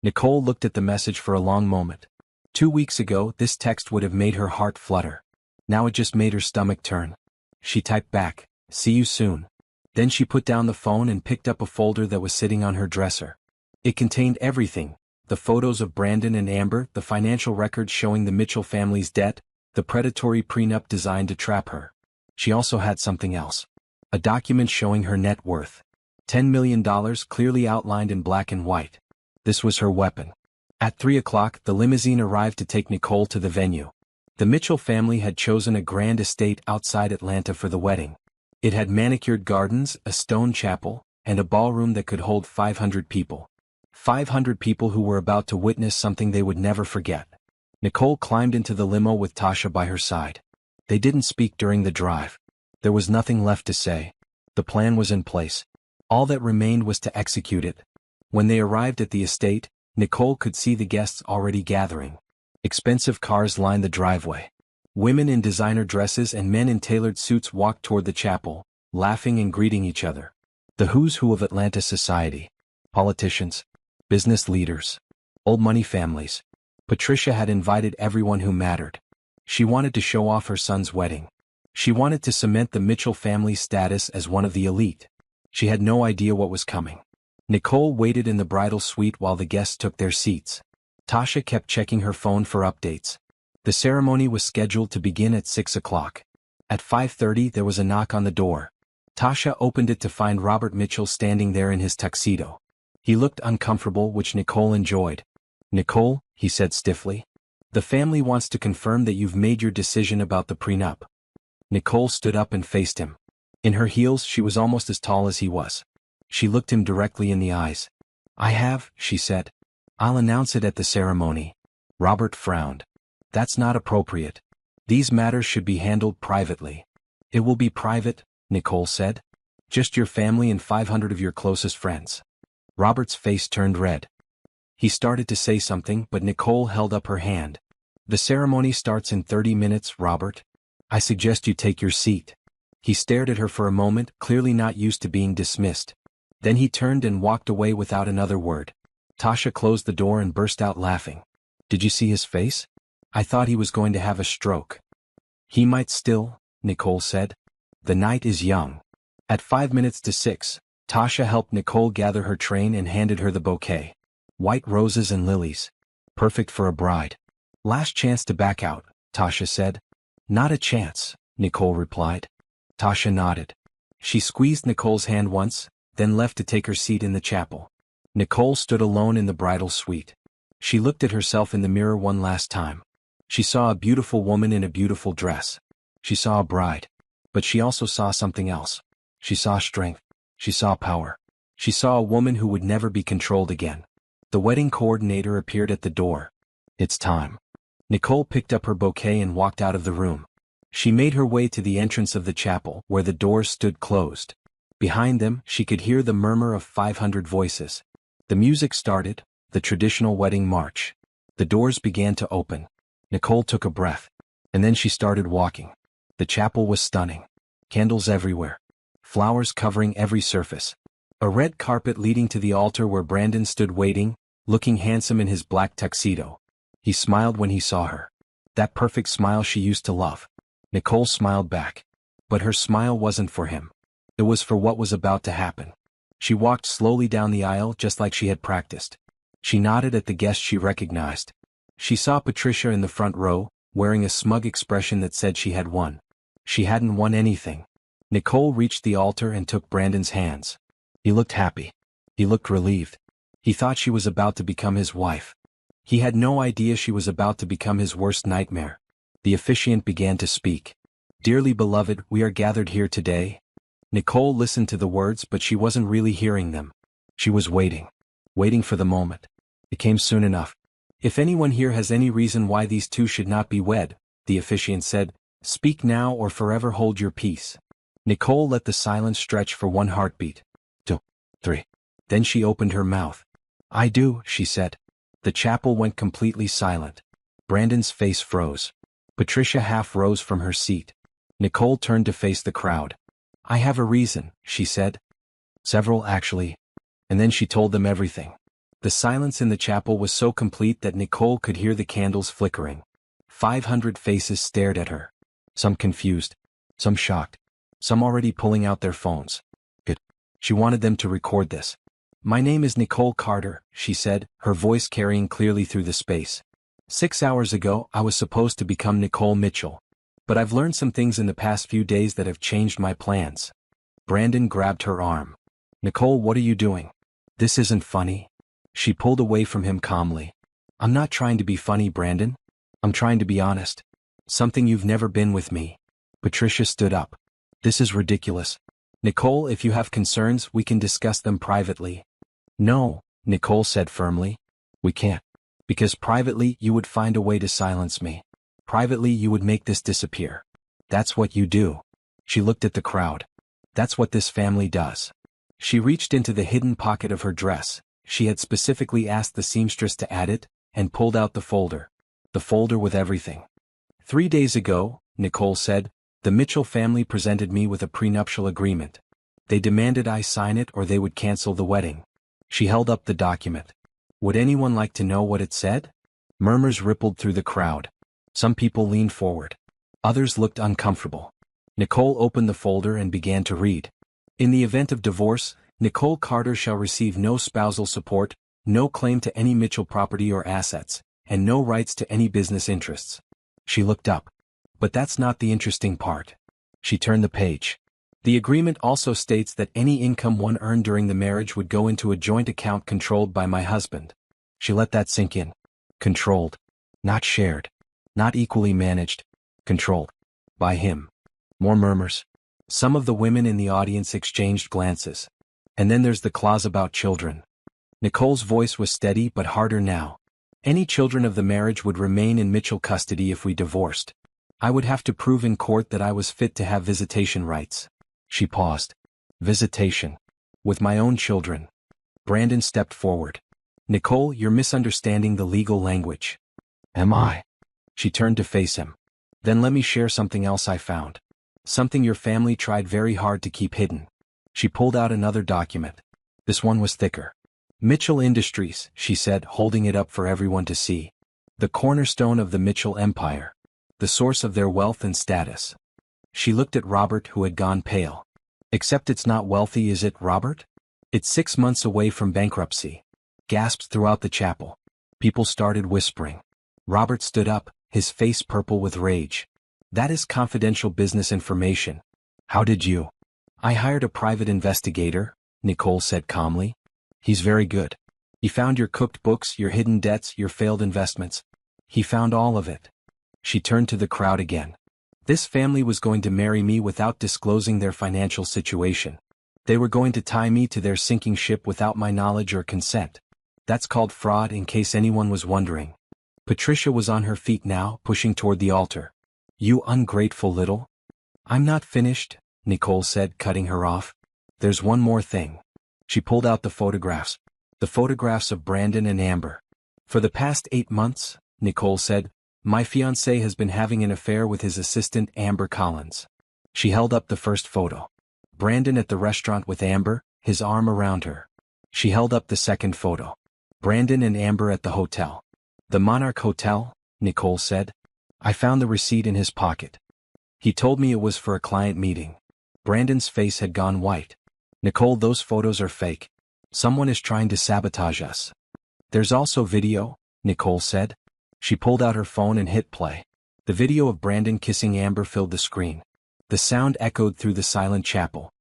Nicole looked at the message for a long moment. 2 weeks ago, this text would have made her heart flutter. Now it just made her stomach turn. She typed back, "See you soon." Then she put down the phone and picked up a folder that was sitting on her dresser. It contained everything: the photos of Brandon and Amber, the financial records showing the Mitchell family's debt, the predatory prenup designed to trap her. She also had something else. A document showing her net worth. $10 million clearly outlined in black and white. This was her weapon. At 3 o'clock, the limousine arrived to take Nicole to the venue. The Mitchell family had chosen a grand estate outside Atlanta for the wedding. It had manicured gardens, a stone chapel, and a ballroom that could hold 500 people. 500 people who were about to witness something they would never forget. Nicole climbed into the limo with Tasha by her side. They didn't speak during the drive. There was nothing left to say. The plan was in place. All that remained was to execute it. When they arrived at the estate, Nicole could see the guests already gathering. Expensive cars lined the driveway. Women in designer dresses and men in tailored suits walked toward the chapel, laughing and greeting each other. The who's who of Atlanta society. Politicians, business leaders, old money families. Patricia had invited everyone who mattered. She wanted to show off her son's wedding. She wanted to cement the Mitchell family's status as one of the elite. She had no idea what was coming. Nicole waited in the bridal suite while the guests took their seats. Tasha kept checking her phone for updates. The ceremony was scheduled to begin at 6 o'clock. At 5:30 there was a knock on the door. Tasha opened it to find Robert Mitchell standing there in his tuxedo. He looked uncomfortable, which Nicole enjoyed. "Nicole," he said stiffly, "the family wants to confirm that you've made your decision about the prenup." Nicole stood up and faced him. In her heels, she was almost as tall as he was. She looked him directly in the eyes. "I have," she said. "I'll announce it at the ceremony." Robert frowned. "That's not appropriate. These matters should be handled privately." "It will be private," Nicole said. "Just your family and 500 of your closest friends." Robert's face turned red. He started to say something, but Nicole held up her hand. "The ceremony starts in 30 minutes, Robert. I suggest you take your seat." He stared at her for a moment, clearly not used to being dismissed. Then he turned and walked away without another word. Tasha closed the door and burst out laughing. "Did you see his face? I thought he was going to have a stroke." "He might still," Nicole said. "The night is young." At 5 minutes to 6, Tasha helped Nicole gather her train and handed her the bouquet. White roses and lilies. Perfect for a bride. "Last chance to back out," Tasha said. "Not a chance," Nicole replied. Tasha nodded. She squeezed Nicole's hand once, then left to take her seat in the chapel. Nicole stood alone in the bridal suite. She looked at herself in the mirror one last time. She saw a beautiful woman in a beautiful dress. She saw a bride. But she also saw something else. She saw strength. She saw power. She saw a woman who would never be controlled again. The wedding coordinator appeared at the door. "It's time." Nicole picked up her bouquet and walked out of the room. She made her way to the entrance of the chapel, where the doors stood closed. Behind them, she could hear the murmur of 500 voices. The music started, the traditional wedding march. The doors began to open. Nicole took a breath. And then she started walking. The chapel was stunning. Candles everywhere. Flowers covering every surface. A red carpet leading to the altar where Brandon stood waiting, looking handsome in his black tuxedo. He smiled when he saw her. That perfect smile she used to love. Nicole smiled back. But her smile wasn't for him. It was for what was about to happen. She walked slowly down the aisle just like she had practiced. She nodded at the guest she recognized. She saw Patricia in the front row, wearing a smug expression that said she had won. She hadn't won anything. Nicole reached the altar and took Brandon's hands. He looked happy. He looked relieved. He thought she was about to become his wife. He had no idea she was about to become his worst nightmare. The officiant began to speak. Dearly beloved, we are gathered here today. Nicole listened to the words, but she wasn't really hearing them. She was waiting. Waiting for the moment. It came soon enough. If anyone here has any reason why these two should not be wed, the officiant said, speak now or forever hold your peace. Nicole let the silence stretch for one heartbeat. 2, 3. Then she opened her mouth. I do, she said. The chapel went completely silent. Brandon's face froze. Patricia half rose from her seat. Nicole turned to face the crowd. I have a reason, she said. Several, actually. And then she told them everything. The silence in the chapel was so complete that Nicole could hear the candles flickering. 500 faces stared at her. Some confused. Some shocked. Some already pulling out their phones. Good. She wanted them to record this. My name is Nicole Carter, she said, her voice carrying clearly through the space. 6 hours ago, I was supposed to become Nicole Mitchell. But I've learned some things in the past few days that have changed my plans. Brandon grabbed her arm. Nicole, what are you doing? This isn't funny. She pulled away from him calmly. I'm not trying to be funny, Brandon. I'm trying to be honest. Something you've never been with me. Patricia stood up. This is ridiculous. Nicole, if you have concerns, we can discuss them privately. No, Nicole said firmly. We can't. Because privately, you would find a way to silence me. Privately, you would make this disappear. That's what you do. She looked at the crowd. That's what this family does. She reached into the hidden pocket of her dress. She had specifically asked the seamstress to add it, and pulled out the folder. The folder with everything. 3 days ago, Nicole said, the Mitchell family presented me with a prenuptial agreement. They demanded I sign it or they would cancel the wedding. She held up the document. Would anyone like to know what it said? Murmurs rippled through the crowd. Some people leaned forward. Others looked uncomfortable. Nicole opened the folder and began to read. In the event of divorce, Nicole Carter shall receive no spousal support, no claim to any Mitchell property or assets, and no rights to any business interests. She looked up. But that's not the interesting part. She turned the page. The agreement also states that any income one earned during the marriage would go into a joint account controlled by my husband. She let that sink in. Controlled. Not shared. Not equally managed. Controlled. By him. More murmurs. Some of the women in the audience exchanged glances. And then there's the clause about children. Nicole's voice was steady but harder now. Any children of the marriage would remain in Mitchell custody if we divorced. I would have to prove in court that I was fit to have visitation rights. She paused. Visitation. With my own children. Brandon stepped forward. Nicole, you're misunderstanding the legal language. Am I? She turned to face him. Then let me share something else I found. Something your family tried very hard to keep hidden. She pulled out another document. This one was thicker. Mitchell Industries, she said, holding it up for everyone to see. The cornerstone of the Mitchell empire. The source of their wealth and status. She looked at Robert, who had gone pale. Except it's not wealthy, is it, Robert? It's 6 months away from bankruptcy. Gasps throughout the chapel. People started whispering. Robert stood up, his face purple with rage. That is confidential business information. How did you? I hired a private investigator, Nicole said calmly. He's very good. He found your cooked books, your hidden debts, your failed investments. He found all of it. She turned to the crowd again. This family was going to marry me without disclosing their financial situation. They were going to tie me to their sinking ship without my knowledge or consent. That's called fraud, in case anyone was wondering. Patricia was on her feet now, pushing toward the altar. You ungrateful little. I'm not finished, Nicole said, cutting her off. There's one more thing. She pulled out the photographs. The photographs of Brandon and Amber. For the past 8 months, Nicole said, my fiancé has been having an affair with his assistant Amber Collins. She held up the first photo. Brandon at the restaurant with Amber, his arm around her. She held up the second photo. Brandon and Amber at the hotel. The Monarch Hotel, Nicole said. I found the receipt in his pocket. He told me it was for a client meeting. Brandon's face had gone white. Nicole, those photos are fake. Someone is trying to sabotage us. There's also video, Nicole said. She pulled out her phone and hit play. The video of Brandon kissing Amber filled the screen. The sound echoed through the silent chapel.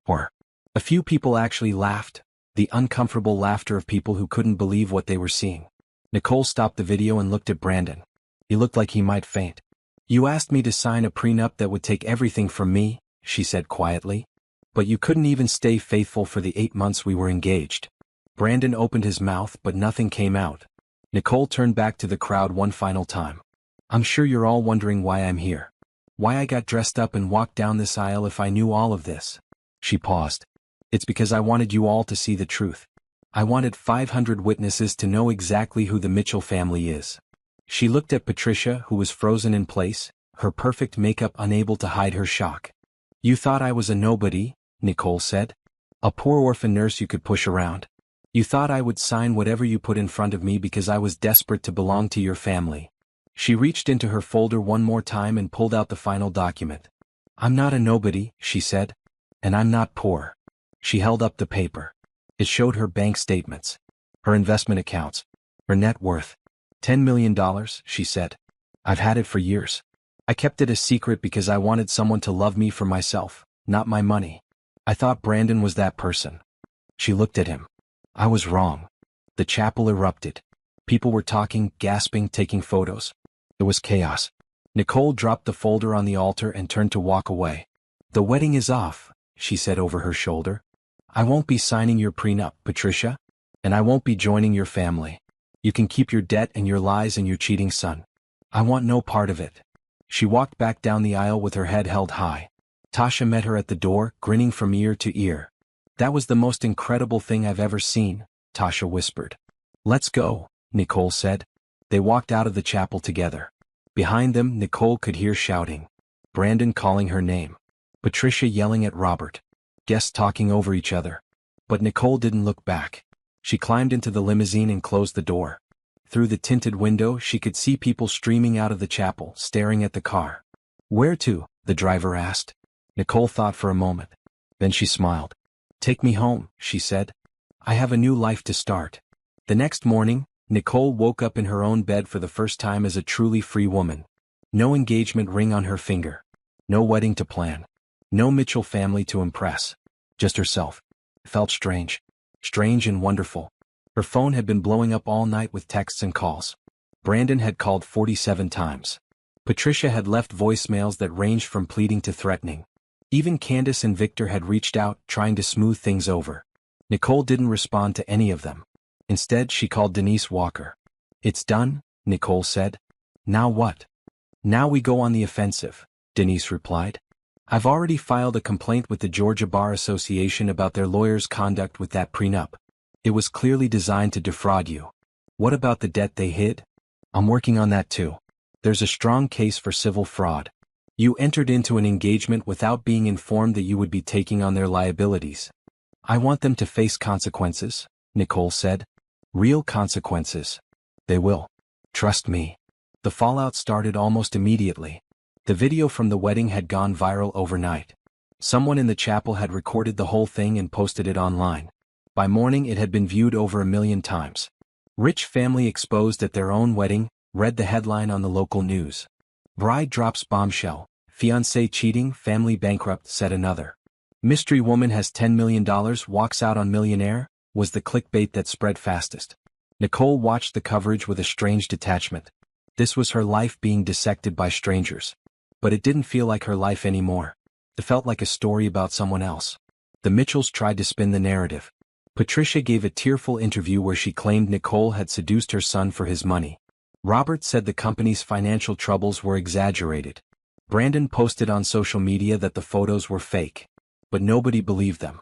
Or. A few people actually laughed, the uncomfortable laughter of people who couldn't believe what they were seeing. Nicole stopped the video and looked at Brandon. He looked like he might faint. You asked me to sign a prenup that would take everything from me, she said quietly. But you couldn't even stay faithful for the 8 months we were engaged. Brandon opened his mouth but nothing came out. Nicole turned back to the crowd one final time. I'm sure you're all wondering why I'm here. Why I got dressed up and walked down this aisle if I knew all of this. She paused. It's because I wanted you all to see the truth. I wanted 500 witnesses to know exactly who the Mitchell family is. She looked at Patricia, who was frozen in place, her perfect makeup unable to hide her shock. You thought I was a nobody, Nicole said. A poor orphan nurse you could push around. You thought I would sign whatever you put in front of me because I was desperate to belong to your family. She reached into her folder one more time and pulled out the final document. I'm not a nobody, she said. And I'm not poor. She held up the paper. It showed her bank statements, her investment accounts, her net worth. $10 million, she said. I've had it for years. I kept it a secret because I wanted someone to love me for myself, not my money. I thought Brandon was that person. She looked at him. I was wrong. The chapel erupted. People were talking, gasping, taking photos. It was chaos. Nicole dropped the folder on the altar and turned to walk away. The wedding is off, she said over her shoulder. I won't be signing your prenup, Patricia. And I won't be joining your family. You can keep your debt and your lies and your cheating son. I want no part of it. She walked back down the aisle with her head held high. Tasha met her at the door, grinning from ear to ear. That was the most incredible thing I've ever seen, Tasha whispered. Let's go, Nicole said. They walked out of the chapel together. Behind them, Nicole could hear shouting. Brandon calling her name. Patricia yelling at Robert. Guests talking over each other. But Nicole didn't look back. She climbed into the limousine and closed the door. Through the tinted window, she could see people streaming out of the chapel, staring at the car. Where to? The driver asked. Nicole thought for a moment. Then she smiled. Take me home, she said. I have a new life to start. The next morning, Nicole woke up in her own bed for the first time as a truly free woman. No engagement ring on her finger. No wedding to plan. No Mitchell family to impress. Just herself. It felt strange. Strange and wonderful. Her phone had been blowing up all night with texts and calls. Brandon had called 47 times. Patricia had left voicemails that ranged from pleading to threatening. Even Candace and Victor had reached out, trying to smooth things over. Nicole didn't respond to any of them. Instead, she called Denise Walker. It's done, Nicole said. Now what? Now we go on the offensive, Denise replied. I've already filed a complaint with the Georgia Bar Association about their lawyer's conduct with that prenup. It was clearly designed to defraud you. What about the debt they hid? I'm working on that too. There's a strong case for civil fraud. You entered into an engagement without being informed that you would be taking on their liabilities. I want them to face consequences, Nicole said. Real consequences. They will. Trust me. The fallout started almost immediately. The video from the wedding had gone viral overnight. Someone in the chapel had recorded the whole thing and posted it online. By morning it had been viewed over 1 million times. Rich family exposed at their own wedding, read the headline on the local news. Bride drops bombshell, fiancé cheating, family bankrupt, said another. Mystery woman has $10 million, walks out on millionaire, was the clickbait that spread fastest. Nicole watched the coverage with a strange detachment. This was her life being dissected by strangers. But it didn't feel like her life anymore. It felt like a story about someone else. The Mitchells tried to spin the narrative. Patricia gave a tearful interview where she claimed Nicole had seduced her son for his money. Robert said the company's financial troubles were exaggerated. Brandon posted on social media that the photos were fake. But nobody believed them.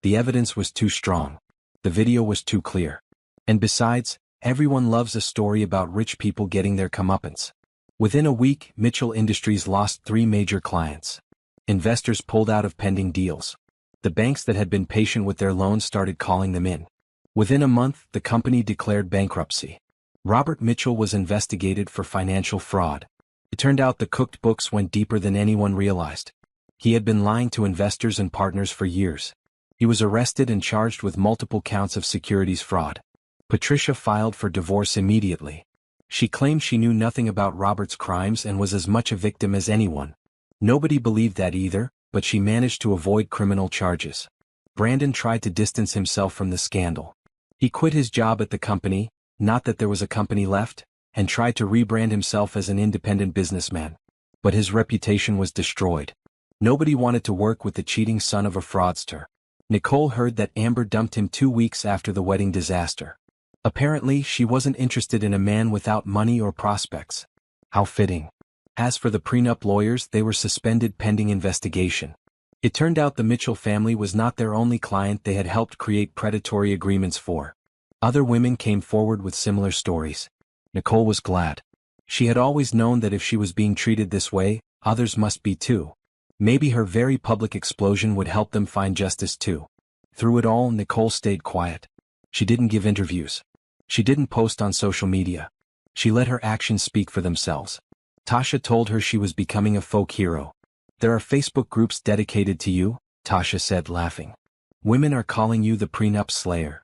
The evidence was too strong. The video was too clear. And besides, everyone loves a story about rich people getting their comeuppance. Within a week, Mitchell Industries lost 3 major clients. Investors pulled out of pending deals. The banks that had been patient with their loans started calling them in. Within a month, the company declared bankruptcy. Robert Mitchell was investigated for financial fraud. It turned out the cooked books went deeper than anyone realized. He had been lying to investors and partners for years. He was arrested and charged with multiple counts of securities fraud. Patricia filed for divorce immediately. She claimed she knew nothing about Robert's crimes and was as much a victim as anyone. Nobody believed that either, but she managed to avoid criminal charges. Brandon tried to distance himself from the scandal. He quit his job at the company, not that there was a company left, and tried to rebrand himself as an independent businessman. But his reputation was destroyed. Nobody wanted to work with the cheating son of a fraudster. Nicole heard that Amber dumped him 2 weeks after the wedding disaster. Apparently, she wasn't interested in a man without money or prospects. How fitting. As for the prenup lawyers, they were suspended pending investigation. It turned out the Mitchell family was not their only client they had helped create predatory agreements for. Other women came forward with similar stories. Nicole was glad. She had always known that if she was being treated this way, others must be too. Maybe her very public explosion would help them find justice too. Through it all, Nicole stayed quiet. She didn't give interviews. She didn't post on social media. She let her actions speak for themselves. Tasha told her she was becoming a folk hero. There are Facebook groups dedicated to you, Tasha said, laughing. Women are calling you the prenup slayer.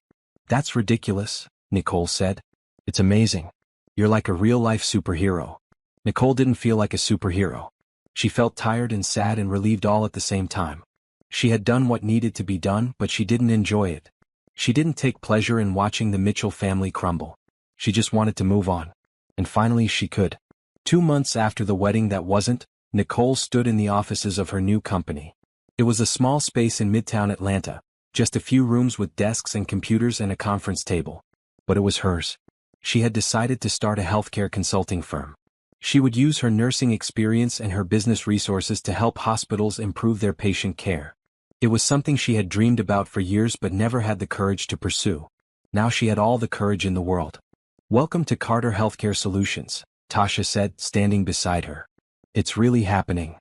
That's ridiculous, Nicole said. It's amazing. You're like a real-life superhero. Nicole didn't feel like a superhero. She felt tired and sad and relieved all at the same time. She had done what needed to be done, but she didn't enjoy it. She didn't take pleasure in watching the Mitchell family crumble. She just wanted to move on. And finally she could. 2 months after the wedding that wasn't, Nicole stood in the offices of her new company. It was a small space in Midtown Atlanta, just a few rooms with desks and computers and a conference table. But it was hers. She had decided to start a healthcare consulting firm. She would use her nursing experience and her business resources to help hospitals improve their patient care. It was something she had dreamed about for years but never had the courage to pursue. Now she had all the courage in the world. Welcome to Carter Healthcare Solutions, Tasha said, standing beside her. It's really happening.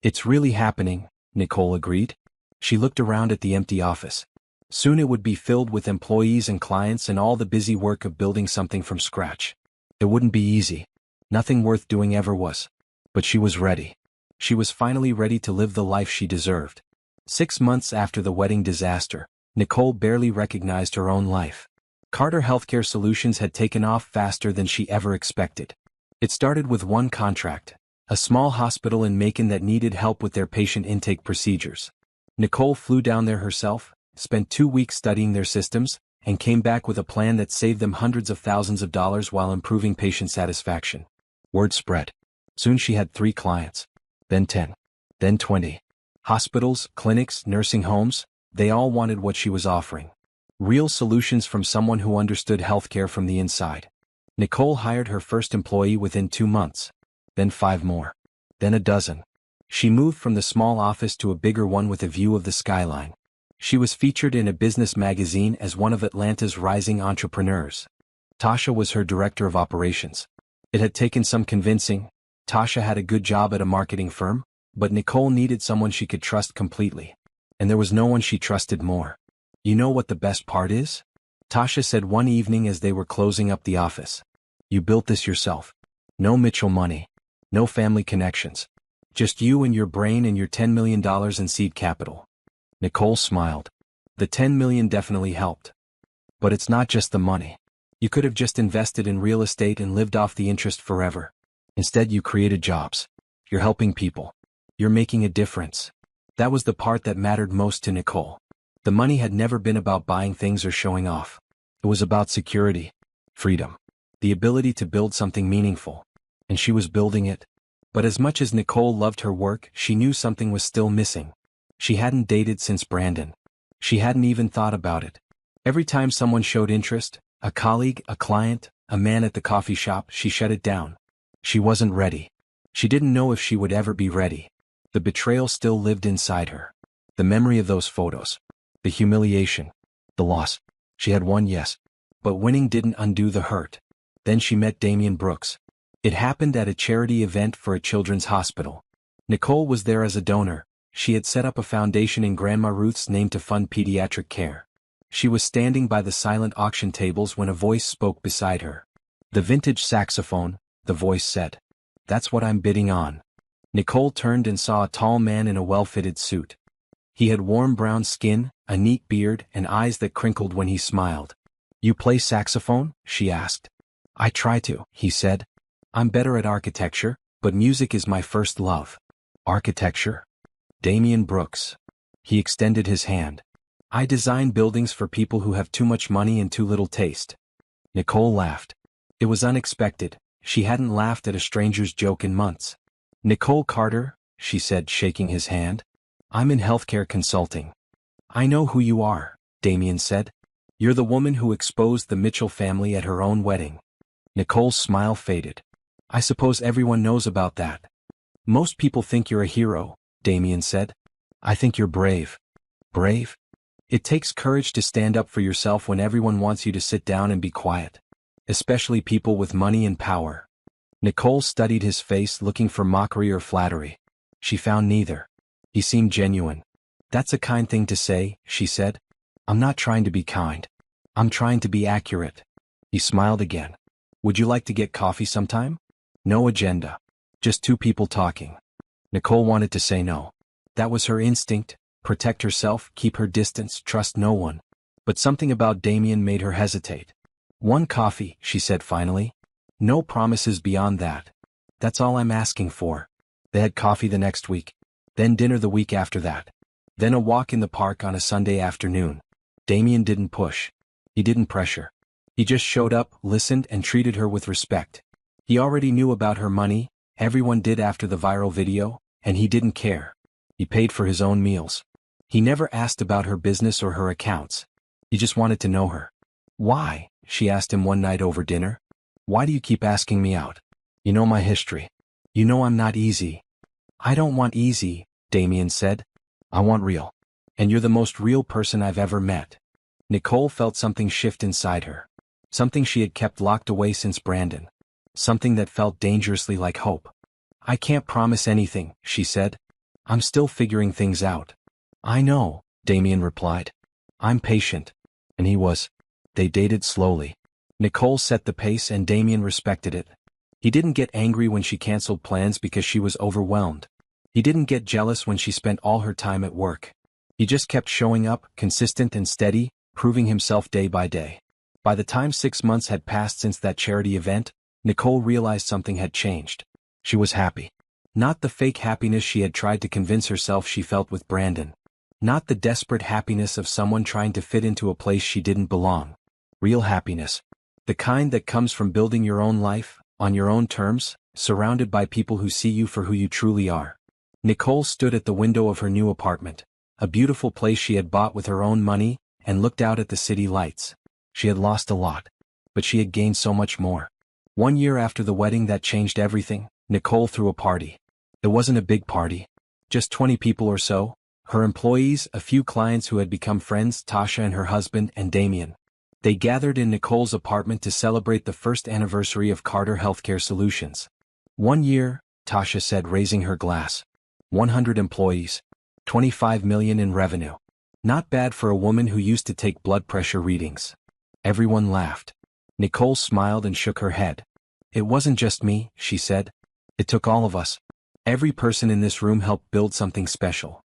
It's really happening, Nicole agreed. She looked around at the empty office. Soon it would be filled with employees and clients and all the busy work of building something from scratch. It wouldn't be easy. Nothing worth doing ever was. But she was ready. She was finally ready to live the life she deserved. 6 months after the wedding disaster, Nicole barely recognized her own life. Carter Healthcare Solutions had taken off faster than she ever expected. It started with one contract, a small hospital in Macon that needed help with their patient intake procedures. Nicole flew down there herself, spent 2 weeks studying their systems, and came back with a plan that saved them hundreds of thousands of dollars while improving patient satisfaction. Word spread. Soon she had 3 clients. Then 10. Then 20. Hospitals, clinics, nursing homes, they all wanted what she was offering. Real solutions from someone who understood healthcare from the inside. Nicole hired her first employee within 2 months. Then 5 more. Then a dozen. She moved from the small office to a bigger one with a view of the skyline. She was featured in a business magazine as one of Atlanta's rising entrepreneurs. Tasha was her director of operations. It had taken some convincing. Tasha had a good job at a marketing firm, but Nicole needed someone she could trust completely. And there was no one she trusted more. You know what the best part is? Tasha said one evening as they were closing up the office. You built this yourself. No Mitchell money. No family connections. Just you and your brain and your $10 million in seed capital. Nicole smiled. The $10 million definitely helped. But it's not just the money. You could have just invested in real estate and lived off the interest forever. Instead you created jobs. You're helping people. You're making a difference. That was the part that mattered most to Nicole. The money had never been about buying things or showing off. It was about security, freedom, the ability to build something meaningful. And she was building it. But as much as Nicole loved her work, she knew something was still missing. She hadn't dated since Brandon. She hadn't even thought about it. Every time someone showed interest, a colleague, a client, a man at the coffee shop, she shut it down. She wasn't ready. She didn't know if she would ever be ready. The betrayal still lived inside her. The memory of those photos. The humiliation. The loss. She had won, yes. But winning didn't undo the hurt. Then she met Damian Brooks. It happened at a charity event for a children's hospital. Nicole was there as a donor. She had set up a foundation in Grandma Ruth's name to fund pediatric care. She was standing by the silent auction tables when a voice spoke beside her. The vintage saxophone, the voice said. That's what I'm bidding on. Nicole turned and saw a tall man in a well-fitted suit. He had warm brown skin, a neat beard, and eyes that crinkled when he smiled. "You play saxophone?" she asked. "I try to," he said. "I'm better at architecture, but music is my first love." "Architecture?" "Damian Brooks." He extended his hand. "I design buildings for people who have too much money and too little taste." Nicole laughed. It was unexpected. She hadn't laughed at a stranger's joke in months. "Nicole Carter," she said, shaking his hand. "I'm in healthcare consulting." "I know who you are," Damian said. "You're the woman who exposed the Mitchell family at her own wedding." Nicole's smile faded. "I suppose everyone knows about that." "Most people think you're a hero," Damian said. "I think you're brave." "Brave?" "It takes courage to stand up for yourself when everyone wants you to sit down and be quiet. Especially people with money and power." Nicole studied his face, looking for mockery or flattery. She found neither. He seemed genuine. "That's a kind thing to say," she said. "I'm not trying to be kind. I'm trying to be accurate." He smiled again. "Would you like to get coffee sometime?" "No agenda. Just two people talking." Nicole wanted to say no. That was her instinct: protect herself, keep her distance, trust no one. But something about Damian made her hesitate. "One coffee," she said finally. "No promises beyond that. That's all I'm asking for." They had coffee the next week. Then dinner the week after that. Then a walk in the park on a Sunday afternoon. Damian didn't push. He didn't pressure. He just showed up, listened, and treated her with respect. He already knew about her money, everyone did after the viral video, and he didn't care. He paid for his own meals. He never asked about her business or her accounts. He just wanted to know her. "Why?" she asked him one night over dinner. "Why do you keep asking me out? You know my history. You know I'm not easy." "I don't want easy," Damian said. "I want real. And you're the most real person I've ever met." Nicole felt something shift inside her. Something she had kept locked away since Brandon. Something that felt dangerously like hope. "I can't promise anything," she said. "I'm still figuring things out." "I know," Damian replied. "I'm patient." And he was. They dated slowly. Nicole set the pace and Damian respected it. He didn't get angry when she canceled plans because she was overwhelmed. He didn't get jealous when she spent all her time at work. He just kept showing up, consistent and steady, proving himself day by day. By the time 6 months had passed since that charity event, Nicole realized something had changed. She was happy. Not the fake happiness she had tried to convince herself she felt with Brandon. Not the desperate happiness of someone trying to fit into a place she didn't belong. Real happiness. The kind that comes from building your own life, on your own terms, surrounded by people who see you for who you truly are. Nicole stood at the window of her new apartment, a beautiful place she had bought with her own money, and looked out at the city lights. She had lost a lot, but she had gained so much more. 1 year after the wedding that changed everything, Nicole threw a party. It wasn't a big party. Just 20 people or so, her employees, a few clients who had become friends, Tasha and her husband, and Damian. They gathered in Nicole's apartment to celebrate the first anniversary of Carter Healthcare Solutions. 1 year, Tasha said, raising her glass. 100 employees. 25 million in revenue. Not bad for a woman who used to take blood pressure readings. Everyone laughed. Nicole smiled and shook her head. "It wasn't just me," she said. "It took all of us. Every person in this room helped build something special."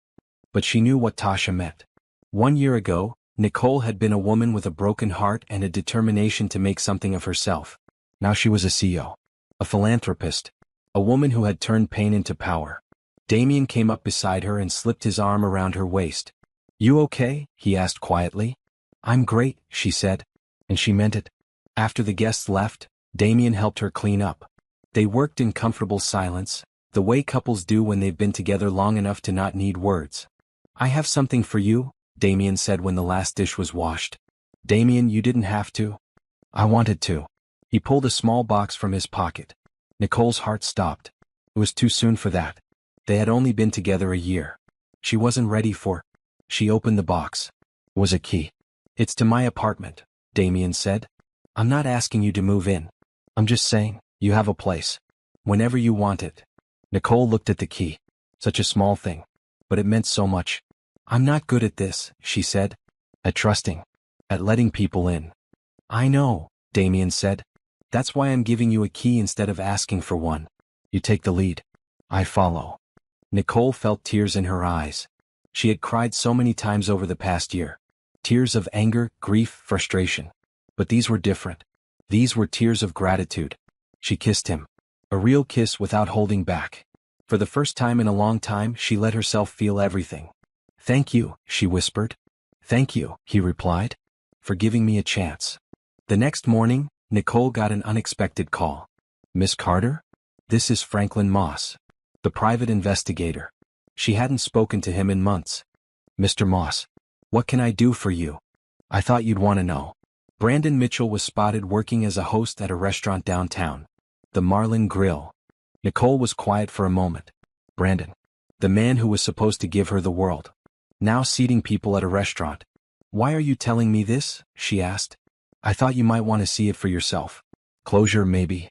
But she knew what Tasha meant. 1 year ago, Nicole had been a woman with a broken heart and a determination to make something of herself. Now she was a CEO. A philanthropist. A woman who had turned pain into power. Damian came up beside her and slipped his arm around her waist. "You okay?" he asked quietly. "I'm great," she said. And she meant it. After the guests left, Damian helped her clean up. They worked in comfortable silence, the way couples do when they've been together long enough to not need words. "I have something for you," Damian said when the last dish was washed. "Damian, you didn't have to." "I wanted to." He pulled a small box from his pocket. Nicole's heart stopped. It was too soon for that. They had only been together a year. She wasn't ready for. She opened the box. It was a key. "It's to my apartment," Damian said. "I'm not asking you to move in. I'm just saying, you have a place. Whenever you want it." Nicole looked at the key. Such a small thing. But it meant so much. "I'm not good at this," she said. "At trusting. At letting people in." "I know," Damian said. "That's why I'm giving you a key instead of asking for one. You take the lead. I follow." Nicole felt tears in her eyes. She had cried so many times over the past year. Tears of anger, grief, frustration. But these were different. These were tears of gratitude. She kissed him. A real kiss without holding back. For the first time in a long time, she let herself feel everything. "Thank you," she whispered. "Thank you," he replied, "for giving me a chance." The next morning, Nicole got an unexpected call. "Miss Carter? This is Franklin Moss, the private investigator." She hadn't spoken to him in months. "Mr. Moss, what can I do for you? I thought you'd want to know." Brandon Mitchell was spotted working as a host at a restaurant downtown, the Marlin Grill. Nicole was quiet for a moment. Brandon, the man who was supposed to give her the world, now seating people at a restaurant. "Why are you telling me this?" she asked. "I thought you might want to see it for yourself." Closure, maybe.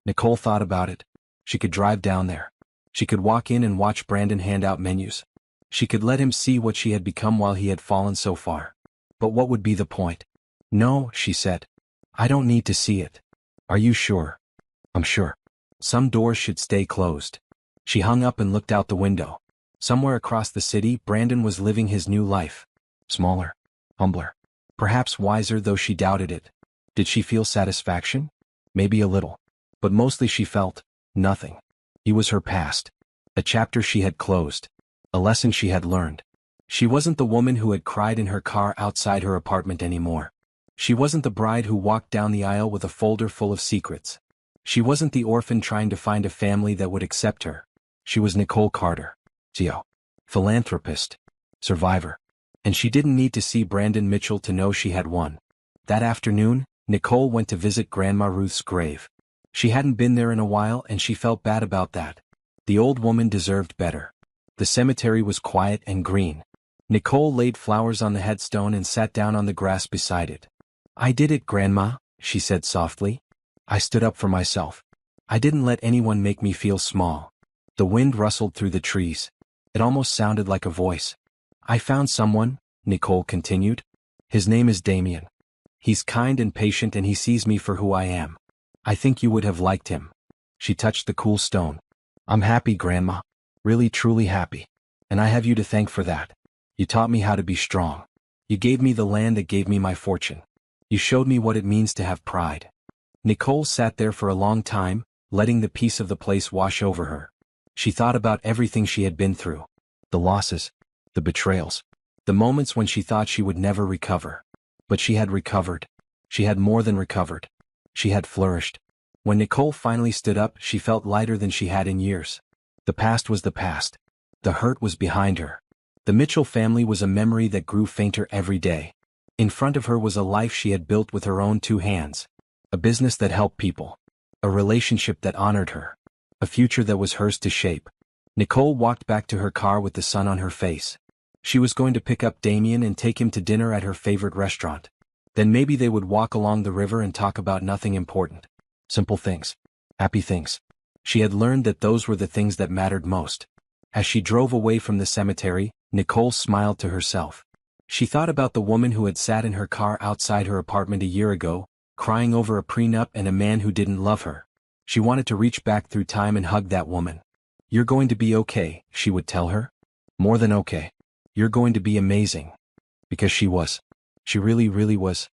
Nicole thought about it. She could drive down there. She could walk in and watch Brandon hand out menus. She could let him see what she had become while he had fallen so far. But what would be the point? "No," she said. "I don't need to see it." "Are you sure?" "I'm sure. Some doors should stay closed." She hung up and looked out the window. Somewhere across the city, Brandon was living his new life. Smaller, humbler, perhaps wiser, though she doubted it. Did she feel satisfaction? Maybe a little. But mostly she felt nothing. He was her past. A chapter she had closed. A lesson she had learned. She wasn't the woman who had cried in her car outside her apartment anymore. She wasn't the bride who walked down the aisle with a folder full of secrets. She wasn't the orphan trying to find a family that would accept her. She was Nicole Carter. CEO. Philanthropist. Survivor. And she didn't need to see Brandon Mitchell to know she had won. That afternoon, Nicole went to visit Grandma Ruth's grave. She hadn't been there in a while and she felt bad about that. The old woman deserved better. The cemetery was quiet and green. Nicole laid flowers on the headstone and sat down on the grass beside it. "I did it, Grandma," she said softly. "I stood up for myself. I didn't let anyone make me feel small." The wind rustled through the trees. It almost sounded like a voice. "I found someone," Nicole continued. "His name is Damien. He's kind and patient and he sees me for who I am. I think you would have liked him." She touched the cool stone. "I'm happy, Grandma. Really truly happy. And I have you to thank for that. You taught me how to be strong. You gave me the land that gave me my fortune. You showed me what it means to have pride." Nicole sat there for a long time, letting the peace of the place wash over her. She thought about everything she had been through. The losses. The betrayals. The moments when she thought she would never recover. But she had recovered. She had more than recovered. She had flourished. When Nicole finally stood up, she felt lighter than she had in years. The past was the past. The hurt was behind her. The Mitchell family was a memory that grew fainter every day. In front of her was a life she had built with her own two hands. A business that helped people. A relationship that honored her. A future that was hers to shape. Nicole walked back to her car with the sun on her face. She was going to pick up Damien and take him to dinner at her favorite restaurant. Then maybe they would walk along the river and talk about nothing important. Simple things. Happy things. She had learned that those were the things that mattered most. As she drove away from the cemetery, Nicole smiled to herself. She thought about the woman who had sat in her car outside her apartment a year ago, crying over a prenup and a man who didn't love her. She wanted to reach back through time and hug that woman. "You're going to be okay," she would tell her. "More than okay. You're going to be amazing." Because she was. She really, really was.